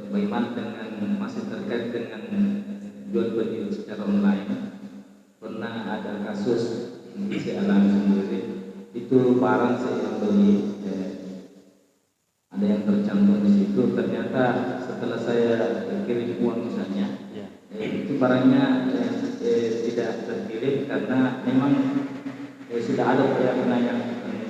Bagaimana dengan masih terkait dengan jual beli secara online? Pernah ada kasus yang saya alami sendiri, itu barang saya yang beli, ada yang tercantum di situ, ternyata setelah saya kirim uang misalnya, itu barangnya tidak terkirim karena memang sudah ada keyakinan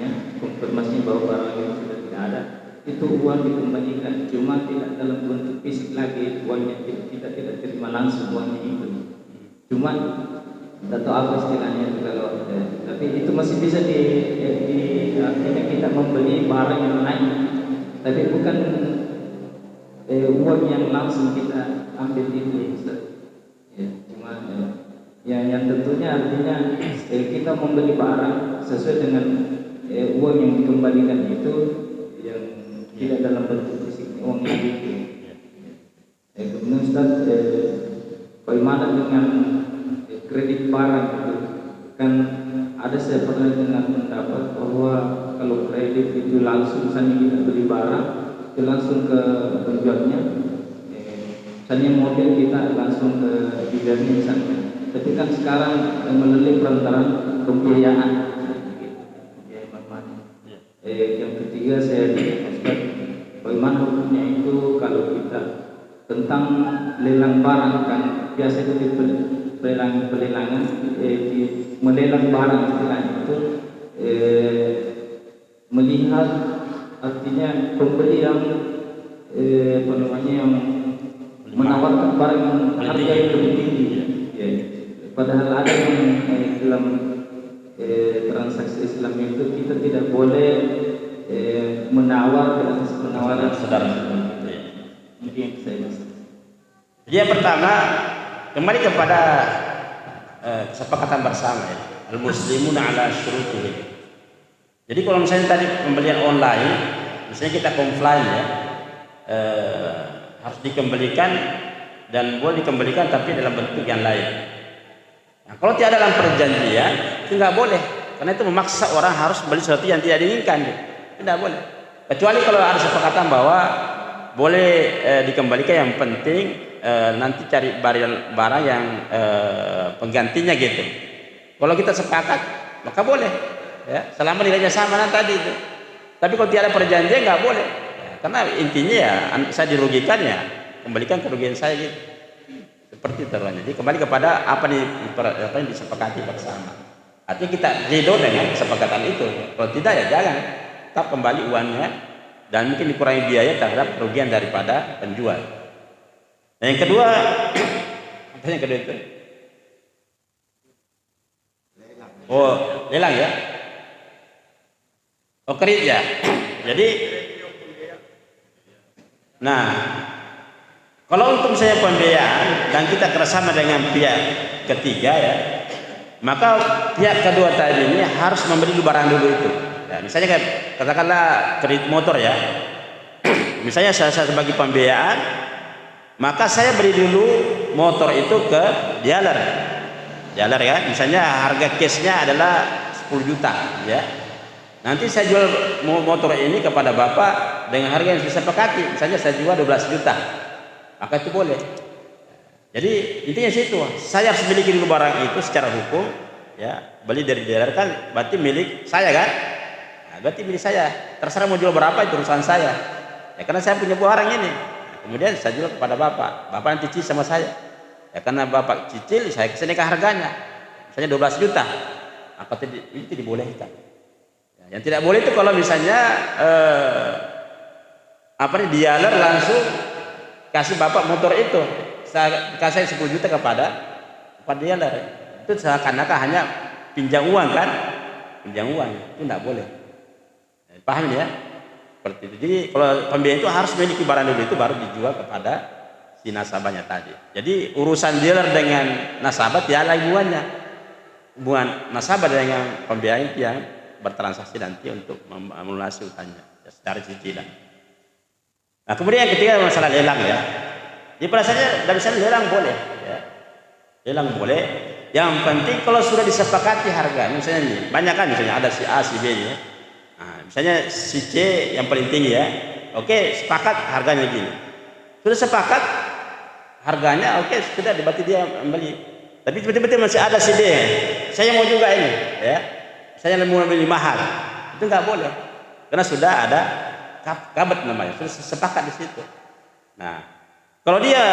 yang konfirmasi bahwa barang itu sudah tidak ada. Itu uang dikembalikan, cuma tidak dalam bentuk fisik lagi, uangnya kita tidak terima langsung uangnya itu, cuma tidak tahu apa istilahnya itu kalau tapi itu masih bisa artinya kita membeli barang yang lain, tapi bukan uang yang langsung kita ambil itu ya, cuma yang tentunya artinya kita membeli barang sesuai dengan uang yang dikembalikan itu yang tidak dalam bentuk fisik uang itu. Kemudian Ustaz, bagaimana dengan kredit barang itu? Kan ada saya pernah dengar pendapat bahwa kalau kredit itu langsung misalnya kita beli barang itu langsung ke penjualnya, misalnya mobil kita langsung ke dealernya misalnya, tapi kan sekarang melalui perantaraan pembiayaan. Yang ketiga saya Ustaz, bagaimana hukumnya itu kalau kita tentang lelang barang, kan biasa itu pelelangan melelang barang istilahnya itu melihat artinya pembeli yang yang menawarkan barang yang harga yang lebih tinggi ya. Padahal ada yang dalam transaksi Islam itu kita tidak boleh menawar dengan penawaran Saudara. mungkin saya. Jadi yang pertama kembali kepada kesepakatan bersama ya. Al-muslimuna ala syurutihim. Jadi kalau misalnya tadi pembelian online, misalnya kita komplain ya, harus dikembalikan dan boleh dikembalikan tapi dalam bentuk yang lain. Nah, kalau tidak dalam perjanjian itu nggak boleh, karena itu memaksa orang harus beli sesuatu yang tidak diinginkan, tidak boleh. Kecuali kalau ada kesepakatan bahwa boleh dikembalikan, yang penting nanti cari barang yang penggantinya gitu. Kalau kita sepakat maka boleh ya, selama nilainya sama tadi itu. Tapi kalau tidak ada perjanjian nggak boleh ya, karena intinya ya saya dirugikan ya kembalikan kerugian saya gitu, seperti itu. Jadi kembali kepada apa yang disepakati bersama, artinya kita ridho dengan kesepakatan itu. Kalau tidak ya jangan, tetap kembali uangnya dan mungkin dikurangi biaya terhadap kerugian daripada penjual. Nah, yang kedua, apa yang kedua itu? Oh, lelang ya? Oh, kredit ya. Jadi, nah, kalau untuk misalnya pembiayaan dan kita kerjasama dengan pihak ketiga ya, maka pihak kedua tadi ini harus membeli barang dulu itu. Ya, misalnya katakanlah kredit motor ya. Misalnya saya sebagai pembiayaan, maka saya beli dulu motor itu ke dealer ya, misalnya harga cashnya adalah 10 juta ya, nanti saya jual motor ini kepada bapak dengan harga yang saya sepakati, misalnya saya jual 12 juta, maka itu boleh. Jadi intinya situ, saya harus miliki dulu barang itu secara hukum ya, beli dari dealer kan berarti milik saya kan, nah, berarti milik saya, terserah mau jual berapa itu urusan saya ya, karena saya punya barang ini. Kemudian saya jual kepada bapak nanti cicil sama saya. Ya karena bapak cicil, saya kesinikan harganya. Misalnya 12 juta. Apa itu dibolehkan? Ya, yang tidak boleh itu kalau misalnya dialer langsung kasih bapak motor itu. Saya kasih 10 juta kepada dealer. Itu seakan-akan hanya pinjam uang kan? Pinjam uang itu tidak boleh. Paham ya? Seperti itu. Jadi kalau pembiayaan itu harus memiliki barang dulu, itu baru dijual kepada si nasabahnya tadi. Jadi urusan dealer dengan nasabah tiada hubungannya. Hubungan nasabah dengan pembiayaan itu yang bertransaksi nanti untuk melunasi utangnya secara cicilan. Nah kemudian yang ketiga masalah lelang ya. Di perasaannya dari sana lelang boleh. Ya. Lelang boleh. Yang penting kalau sudah disepakati harga, misalnya nih, banyak kan misalnya ada si A, si B ya. Nah, misalnya si C yang paling tinggi ya, oke sepakat harganya gini, sudah sepakat harganya, oke sudah berarti dia membeli. Tapi tiba-tiba masih ada si D, saya mau juga ini, ya, saya mau membeli mahal, itu nggak boleh, karena sudah ada kabat namanya, sudah sepakat di situ. Nah, kalau dia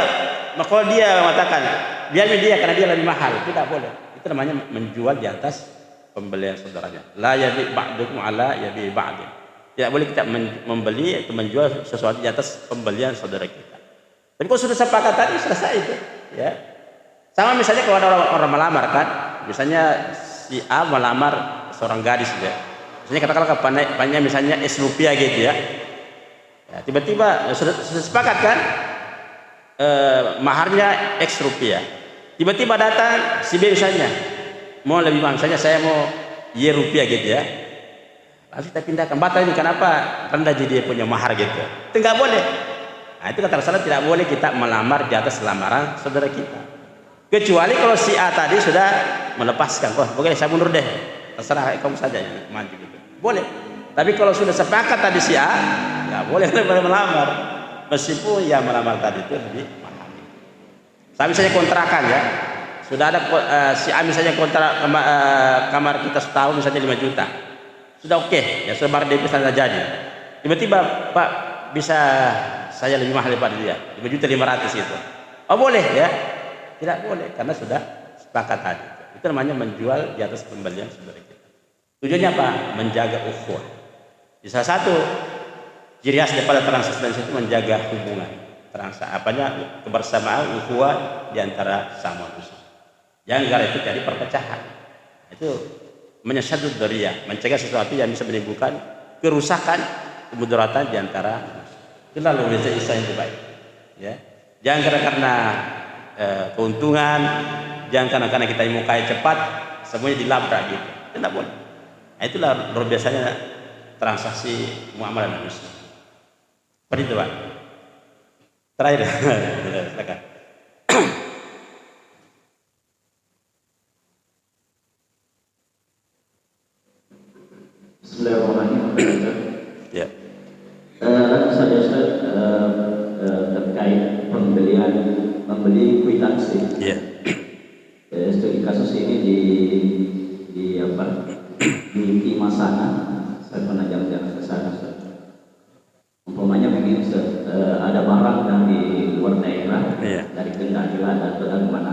mengatakan biar dia karena dia lebih mahal, itu tidak boleh, itu namanya menjual di atas pembelian saudaranya. La yabi ba'dukum ala yabi ba'din. Tidak boleh kita membeli atau menjual sesuatu di atas pembelian saudara kita. Tapi kalau sudah sepakat tadi selesai itu, ya. Sama misalnya kalau ada orang melamar kan, misalnya si A melamar seorang gadis ya. Misalnya katakanlah kapannya misalnya X rupiah gitu ya. Ya tiba-tiba sudah sepakat kan maharnya X rupiah. Tiba-tiba datang si B misalnya mau lebih mahal, misalnya saya mau Y rupiah gitu ya, lalu kita pindahkan, batal ini kenapa rendah jadi dia punya mahar gitu, itu nggak boleh. Nah itu kata Rasulullah, tidak boleh kita melamar di atas lamaran saudara kita, kecuali kalau si A tadi sudah melepaskan, wah boleh saya mundur deh, terserah kamu saja yang maju gitu, boleh. Tapi kalau sudah sepakat tadi si A, nggak boleh melamar, meskipun yang melamar tadi itu lebih mahal. Saya misalnya kontrakan ya, sudah ada si A misalnya kontrak kamar kita setahun misalnya 5 juta, sudah oke, ya sudah bar DP sudah jadi. Tiba-tiba Pak bisa saya lebih mahal daripada dia, 5.500.000 itu. Oh boleh ya? Tidak boleh karena sudah sepakat tadi. Itu namanya menjual di atas pembelian saudara kita. Tujuannya apa? Menjaga ukhuwah. Di salah satu ciri khas daripada transaksi itu menjaga hubungan, kebersamaan ukhuwah di antara sama manusia. Jangan gara itu jadi perpecahan. Itu menyasadud dzariyah, mencegah sesuatu yang bisa menimbulkan kerusakan, kemudaratan di antara manusia. Itulah logika Islam yang baik. Ya. Jangan karena keuntungan, jangan karena kita mau kaya cepat, semuanya dilabrak gitu. Itu tidak boleh. Nah, itulah luar biasanya transaksi muamalah manusia. Seperti itu Pak. Terakhir, silakan. Bismillahirrahmanirrahim. Ya. Saya terkait membeli kwitansi. Ya. Studi kasus ini di Timasana, saya pernah jalan-jalan ke sana. Umpamanya begini, ada barang dari luar daerah, dari Kendari atau dari mana,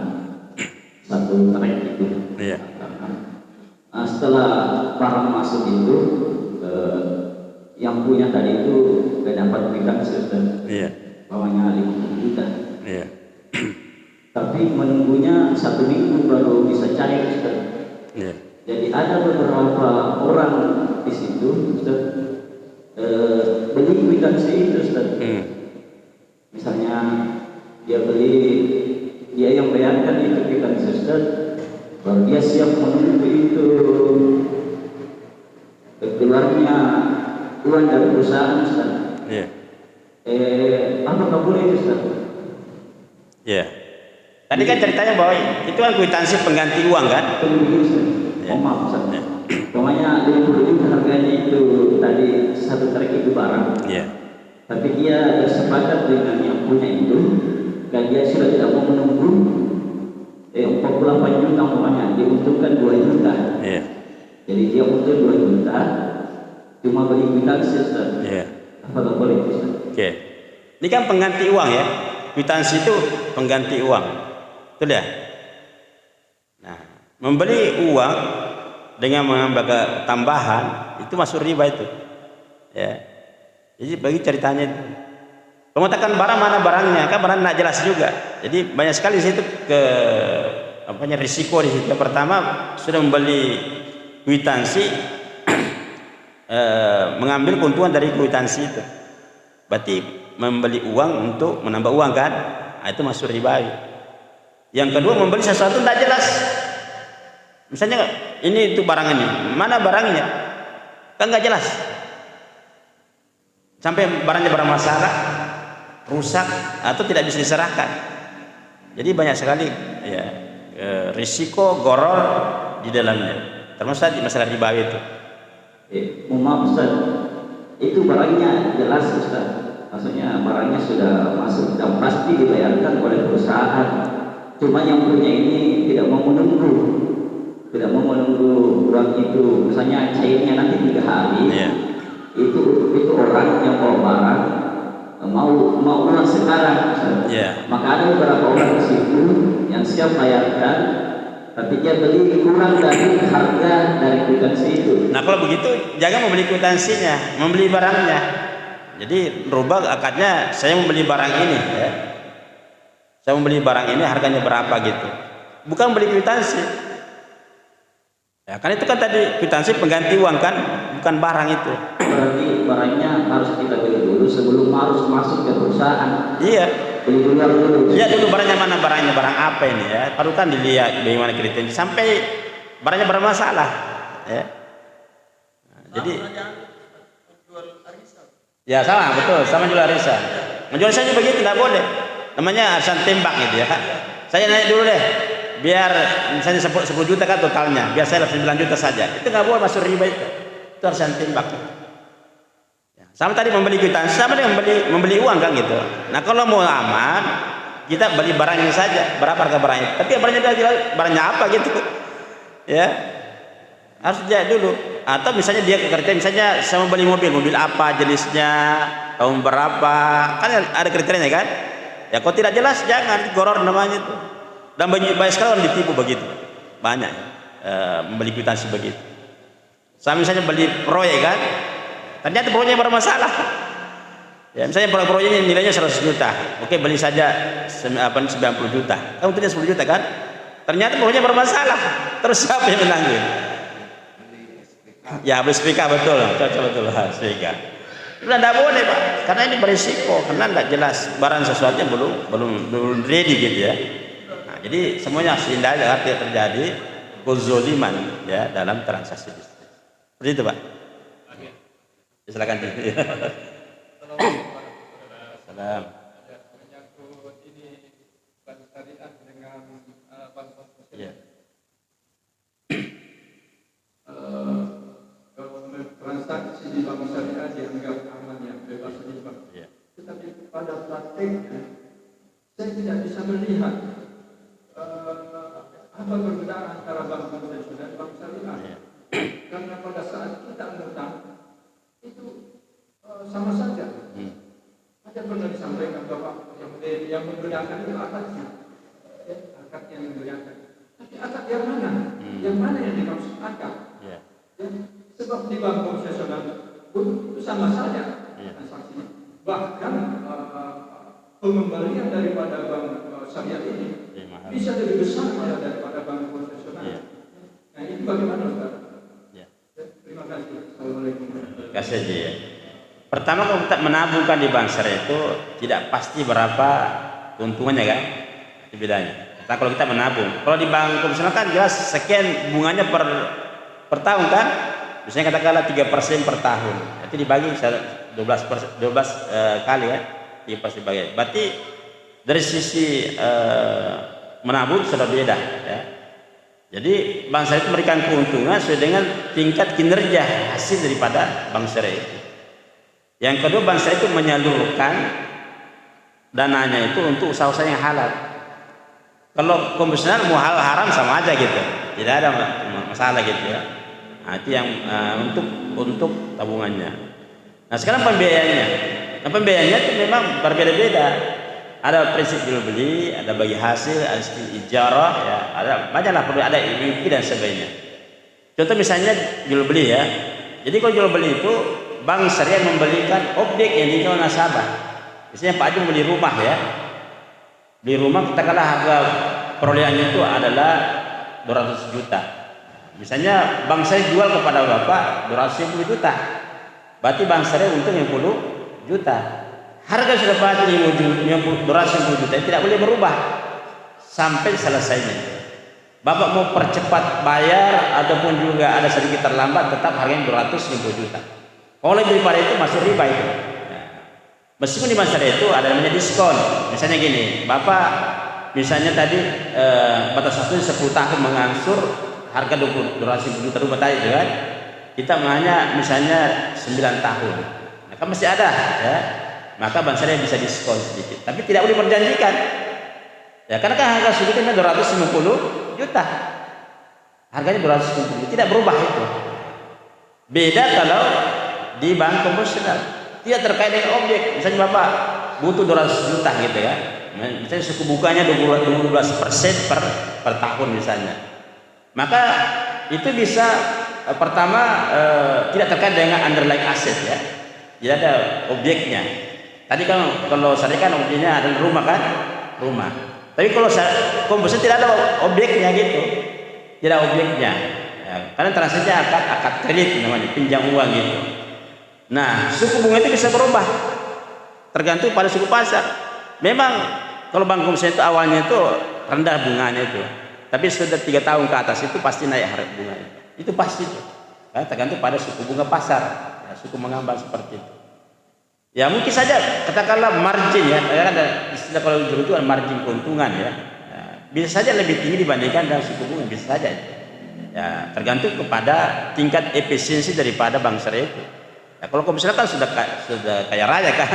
satu trek itu. Ya. Nah, setelah barang masuk itu, yang punya tadi itu gak dapat kwitansi, bawahnya 50 juta. Iya. Tapi menunggunya 1 minggu baru bisa cair, Ustaz. Iya. Jadi ada beberapa orang di situ, Ustaz, beli kwitansi itu, Ustaz. Misalnya dia yang bayarkan itu kwitansi, Ustaz, baru dia siap menunggu itu keluarnya uang dari perusahaan, Ustaz. Iya. Apakah boleh itu, Ustaz? Iya. Tadi kan ceritanya bahwa itu kan kwitansi pengganti uang kan? Oh maaf, Ustaz. Pokoknya 50 juta harganya itu tadi satu trek itu barang. Iya. Tapi dia bersepakat dengan yang punya itu, dan dia sudah tidak mau menunggu 48 juta umpamanya, diuntungkan 2 juta. Iya. Jadi dia untung 2 juta, cuma beli kwitansi, Ustaz. Iya. Apakah boleh, Ustaz? Oke. Ini kan pengganti uang ya. Kwitansi itu pengganti uang. Betul ya? Nah, membeli uang dengan menambah tambahan itu masuk riba itu. Ya. Jadi bagi ceritanya itu. Pengetakan barang mana barangnya, kan barang tidak jelas juga. Jadi banyak sekali di situ risiko di situ. Yang pertama sudah membeli kwitansi, mengambil keuntungan dari kwitansi itu. Berarti membeli uang untuk menambah uang kan? Nah, itu masuk riba. Yang kedua membeli sesuatu tidak jelas. Misalnya ini itu barang ini, mana barangnya? Kan nggak jelas. Sampai barangnya bermasalah, rusak atau tidak bisa diserahkan. Jadi banyak sekali ya risiko goror di dalamnya. Termasuk di masalah riba itu. Maaf Ustaz, itu barangnya jelas Ustaz. Maksudnya barangnya sudah masuk dan pasti dibayarkan oleh perusahaan. Cuma yang punya ini tidak mau menunggu uang itu. Misalnya cairnya nanti 3 hari. Yeah. Itu orang yang bawa barang mau uang sekarang. Yeah. Maka ada beberapa orang di situ yang siap bayarkan, tapi dia beli kurang dari harga dari kwitansi itu. Nah kalau begitu jangan membeli kwitansinya, membeli barangnya. Jadi rubah akadnya, saya membeli barang ini ya. Saya membeli barang ini harganya berapa gitu. Bukan beli kwitansi. Ya kan itu kan tadi kwitansi pengganti uang kan, bukan barang itu. Berarti barangnya harus kita beli dulu sebelum harus masuk ke perusahaan. Iya. Beli dulu. Lihat dulu barangnya mana, barangnya barang apa ini ya. Baru kan dilihat bagaimana kriterianya sampai barangnya bermasalah ya. Nah, jadi ya sama, betul, sama jual arisan. Menjual arisan begitu nggak boleh. Namanya arisan tembak gitu ya. Saya naik dulu deh. Biar misalnya 10 juta kan totalnya, biar saya 9 juta saja. Itu nggak boleh masuk riba itu. Itu arisan tembak. Ya, sama tadi membeli kwitansi, sama dengan membeli uang kan gitu. Nah kalau mau aman, kita beli barangnya saja. Berapa harga barangnya? Tapi barangnya apa gitu? Ya, harus lihat dulu. Atau misalnya dia kriteria, misalnya saya mau beli mobil apa jenisnya, tahun berapa, kan ada kriterianya kan? Ya kalau tidak jelas jangan, goror namanya itu. Dan banyak sekali orang ditipu begitu, banyak membeli kwitansi begitu. Saya misalnya beli proyek kan, ternyata proyeknya bermasalah. Ya misalnya proyeknya nilainya 100 juta, oke beli saja 90 juta, kan untungnya 10 juta kan? Ternyata proyeknya bermasalah, terus siapa yang menanggung? Ya beli SPK betul, cocok betul SPK. Sudah tidak boleh Pak, karena ini berisiko, karena tidak jelas barang sesuatunya belum ready gitu ya. Jadi semuanya harus hindari agar tidak terjadi kezaliman ya dalam transaksi bisnis. Seperti itu Pak. Silakan. Salam. Menyangkut ini bank syariah dengan bank konvensional. Kalau transaksi di bank syariah dianggap aman ya, bebas riba. Tetapi pada prakteknya saya tidak bisa melihat apa perbedaan antara bank konvensional dan bank syariah. Karena pada saat kita ngutang itu sama saja. Ada pernah disampaikan bahwa yang membedakan itu akadnya, akad yang membedakan. Tapi akad yang mana? Yang mana yang dimaksud akad? Sebab di bank konvensional pun itu sama saja transaksinya. Bahkan pengembalian daripada bank syariah ini bisa lebih besar daripada bank konvensional. Nah ini bagaimana Ustaz? Terima kasih. Assalamualaikum. Terima kasih aja ya. Pertama kalau kita menabungkan di bank syariah itu tidak pasti berapa keuntungannya kan? Itu bedanya. Nah, kalau kita menabung, kalau di bank konvensional kan jelas sekian bunganya per tahun kan? Misalnya katakanlah 3% per tahun, itu dibagi 12 kali ya, 3% bagi. Berarti dari sisi menabung sudah beda ya. Jadi bank syariah itu memberikan keuntungan sesuai dengan tingkat kinerja hasil daripada bank syariah itu. Yang kedua, bank syariah itu menyalurkan dananya itu untuk usaha-usaha yang halal. Kalau konvensional mau halal haram sama aja gitu, tidak ada masalah gitu ya. Nah, itu yang untuk tabungannya. Nah sekarang pembiayaannya, Nah, pembiayaannya itu memang berbeda-beda. Ada prinsip jual beli, ada bagi hasil, ada ijarah, ya, ada banyaklah, perlu ada IUP dan sebagainya. Contoh misalnya jual beli ya. Jadi kalau jual beli itu bank syariah membelikan objek yang dijual nasabah. Misalnya Pak Haji beli rumah ya. Beli rumah katakanlah harga perolehannya itu adalah 200 juta. Misalnya bank saya jual kepada Bapak 250 juta. Berarti bank syariah untung 50 juta. Harga sudah pasti 250 juta tidak boleh berubah sampai selesainya. Bapak mau percepat bayar ataupun juga ada sedikit terlambat, tetap harganya 250 juta. Kalau lebih daripada itu masih riba itu. Nah, meskipun di masa itu ada namanya diskon. Misalnya gini, Bapak misalnya tadi batas waktu 10 tahun mengangsur harga 250 juta rupiah tadi kan. Kita hanya misalnya 9 tahun. Nah, kan masih ada ya. Maka bank syariah bisa diskon sedikit, tapi tidak boleh berjanjikan ya, karena kan harga sedikitnya 250 juta, harganya 250 juta, tidak berubah itu. Beda kalau di bank konvensional, tidak terkait dengan objek. Misalnya Bapak butuh 200 juta gitu ya, misalnya suku bunganya 12% per tahun misalnya, maka itu bisa pertama tidak terkait dengan underlying asset ya, tidak ada objeknya. Tadi kan kalau syariah kan objeknya adalah rumah kan, rumah. Tapi kalau konvensional tidak ada objeknya gitu, tidak objeknya. Ya, karena transaksinya akad kredit namanya, pinjam uang gitu. Nah, suku bunga itu bisa berubah, tergantung pada suku pasar. Memang kalau bank konvensional itu awalnya itu rendah bunganya itu, tapi sudah 3 tahun ke atas itu pasti naik harga bunganya. Itu pasti itu, karena tergantung pada suku bunga pasar, ya, suku mengambang seperti itu. Ya mungkin saja katakanlah margin ya, ada istilah kalau jual itu margin keuntungan ya. Bisa saja lebih tinggi dibandingkan dengan suku bunga, bisa saja. Ya tergantung kepada tingkat efisiensi daripada bank syariah itu. Ya, kalau konvensional kan sudah kaya raya kan,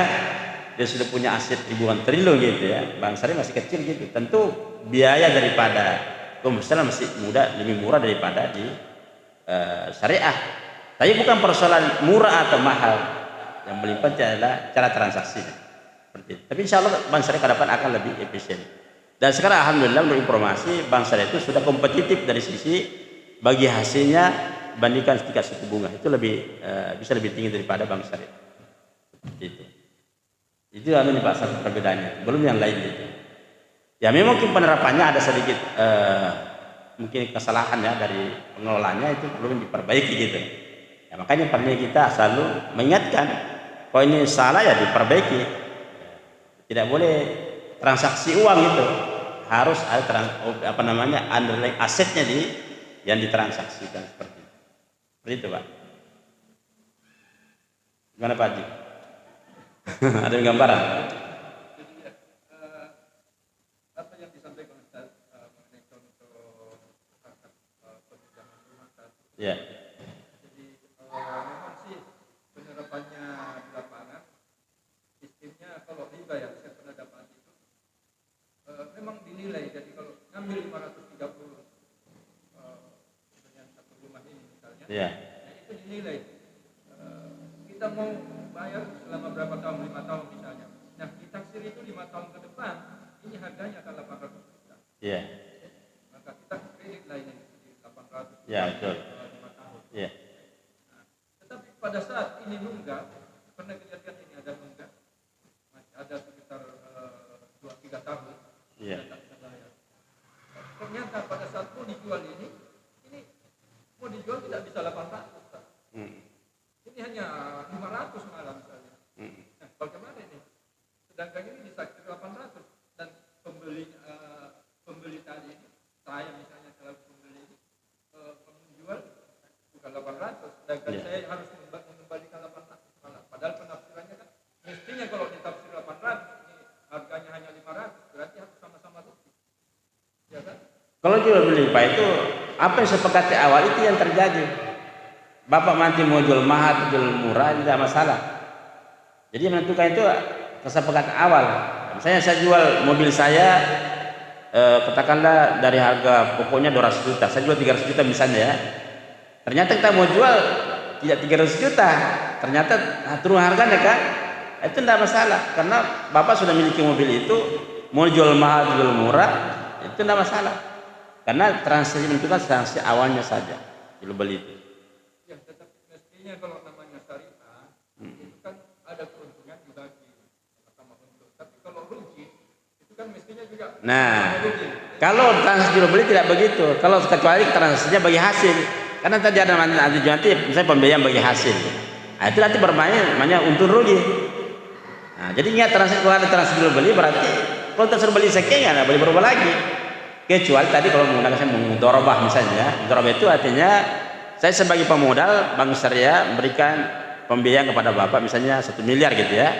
dia sudah punya aset ribuan triliun gitu ya. Bank syariah masih kecil gitu. Tentu biaya daripada konvensional masih lebih murah daripada di syariah. Tapi bukan persoalan murah atau mahal. Yang paling penting adalah cara transaksinya. Seperti itu. Tapi insya Allah bank syariah ke depan akan lebih efisien. Dan sekarang alhamdulillah menurut informasi bank syariah itu sudah kompetitif dari sisi bagi hasilnya bandingkan tingkat suku bunga itu bisa lebih tinggi daripada bank syariah. Seperti itu. Itu nih Pak satu perbedaannya. Belum yang lain gitu. Ya memang mungkin penerapannya ada sedikit mungkin kesalahan ya dari pengelolanya, itu perlu diperbaiki gitu. Ya, makanya perlunya kita selalu mengingatkan. Kalau ini salah ya diperbaiki. Tidak boleh transaksi uang itu, harus ada underlying asetnya yang ditransaksikan seperti itu. Seperti itu Pak. Gimana Pak Haji? Ada gambaran? Apa yang disampaikan Ustaz mengenai contoh pinjaman rumah saat itu. Ya. Memang sih penerapannya di lapangan sistemnya kalau riba ya saya pernah dapat itu memang dinilai. Jadi kalau ngambil 530 dengan satu rumah ini misalnya, Ya. nah itu dinilai kita mau bayar selama berapa tahun, 5 tahun misalnya. Nah ditaksir itu 5 tahun ke depan ini harganya akan 800 juta. Ya. Maka kita kredit lainnya di 800 juta. Ya betul. 5 tahun. Ya. Tetapi pada saat ini nunggak, pernah kejadian ini ada nunggak, masih ada sekitar 2-3 tahun, Iya. tidak bisa bayar. Ternyata pada saat mau dijual ini mau dijual tidak bisa 800. Ini hanya 500 malah misalnya. Nah, bagaimana ini? Sedangkan ini disaksir 800 dan pembeli tadi ini, saya misalnya kalau pembeli ini menjual bukan 800, sedangkan saya harus mengembalikan 800 malah. Padahal penafsirannya kan mestinya kalau ditafsir 800 ini harganya hanya 500, berarti harus sama-sama rugi. Ya kan? Kalau jual beli Pak itu apa yang sepakati awal itu yang terjadi. Bapak nanti mau jual mahal, jual murah tidak masalah. Jadi menentukan itu kesepakatan awal. Misalnya saya jual mobil saya katakanlah dari harga pokoknya 200 juta, saya jual 300 juta misalnya ya. Ternyata kita mau jual tidak 300 juta, ternyata turun harganya kan. itu tidak masalah, karena bapak sudah miliki mobil itu, mau jual mahal jual murah itu tidak masalah, karena transaksi itu kan transaksi awalnya saja jual beli itu. Ya, tetap mestinya kalau namanya syariah itu kan ada keuntungan dibagi sama untung. Tapi kalau rugi itu kan mestinya juga Nah, rugi. kalau transaksi jual beli tidak begitu, kalau kecuali transaksinya bagi hasil, karena tadi ada nanti misalnya pembiayaan bagi hasil, nah, itu nanti bermain namanya untung rugi. Nah, jadi ingat transaksi, kalau ada transaksi jual beli berarti kalau transaksi beli sekian nggak boleh berubah lagi, kecuali tadi kalau menggunakan saya mudharabah misalnya. Mudharabah itu artinya saya sebagai pemodal bank syariah memberikan pembiayaan kepada bapak misalnya 1 miliar gitu ya,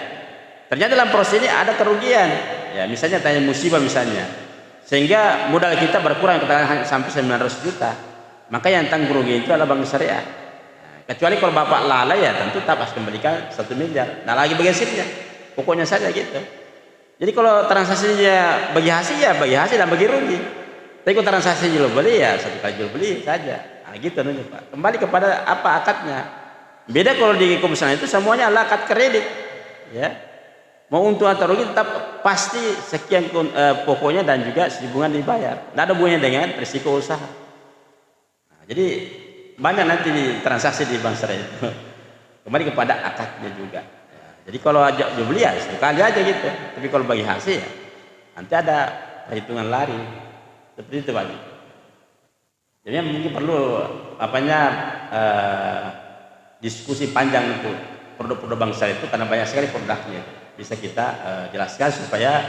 ternyata dalam proses ini ada kerugian ya, misalnya tanya musibah misalnya, sehingga modal kita berkurang katakan sampai 900 juta, maka yang tanggung rugi itu adalah bank syariah. Nah, kecuali kalau bapak lalai ya tentu tetap harus kembalikan 1 miliar, nah lagi bagi hasilnya, pokoknya saja gitu. Jadi kalau transaksinya bagi hasil ya bagi hasil dan bagi rugi, tapi kalau transaksi jual beli ya satu kali jual beli saja. Nah gitu nih Pak, kembali kepada apa akadnya. Beda kalau di komisioner itu semuanya adalah akad kredit ya, mau untung atau rugi tetap pasti sekian pokoknya dan juga bunga dibayar, tidak ada hubungannya dengan risiko usaha. Nah, jadi banyak nanti di transaksi di bank syariah itu kembali kepada akadnya juga ya. Jadi kalau aja jual beli ya sekali aja gitu, tapi kalau bagi hasil ya nanti ada perhitungan lari seperti itu Pak. Jadi mungkin perlu diskusi panjang untuk produk-produk bank syariah itu, karena banyak sekali produknya, bisa kita jelaskan supaya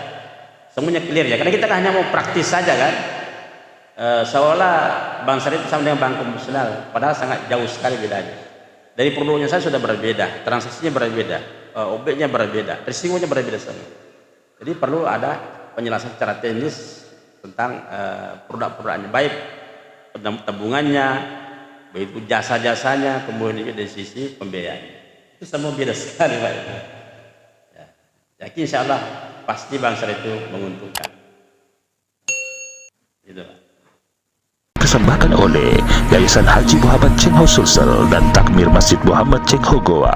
semuanya clear ya, karena kita kan hanya mau praktis saja kan, seolah bank syariah itu sama dengan bank konvensional, padahal sangat jauh sekali bedanya. Dari produknya saya sudah berbeda, transaksinya berbeda, objeknya berbeda, risikonya berbeda semua. Jadi perlu ada penjelasan secara teknis tentang produk-produknya, baik tabungannya, baik itu jasa-jasanya, kemudian juga dari sisi pembiayaannya. Itu semua beda sekali Pak. Ya, yakin insya Allah pasti bank syariah itu menguntungkan. Gitu Pak. Persembahkan oleh Yayasan Haji Muhammad Cengho Sulsel dan Takmir Masjid Muhammad Cengho Goa.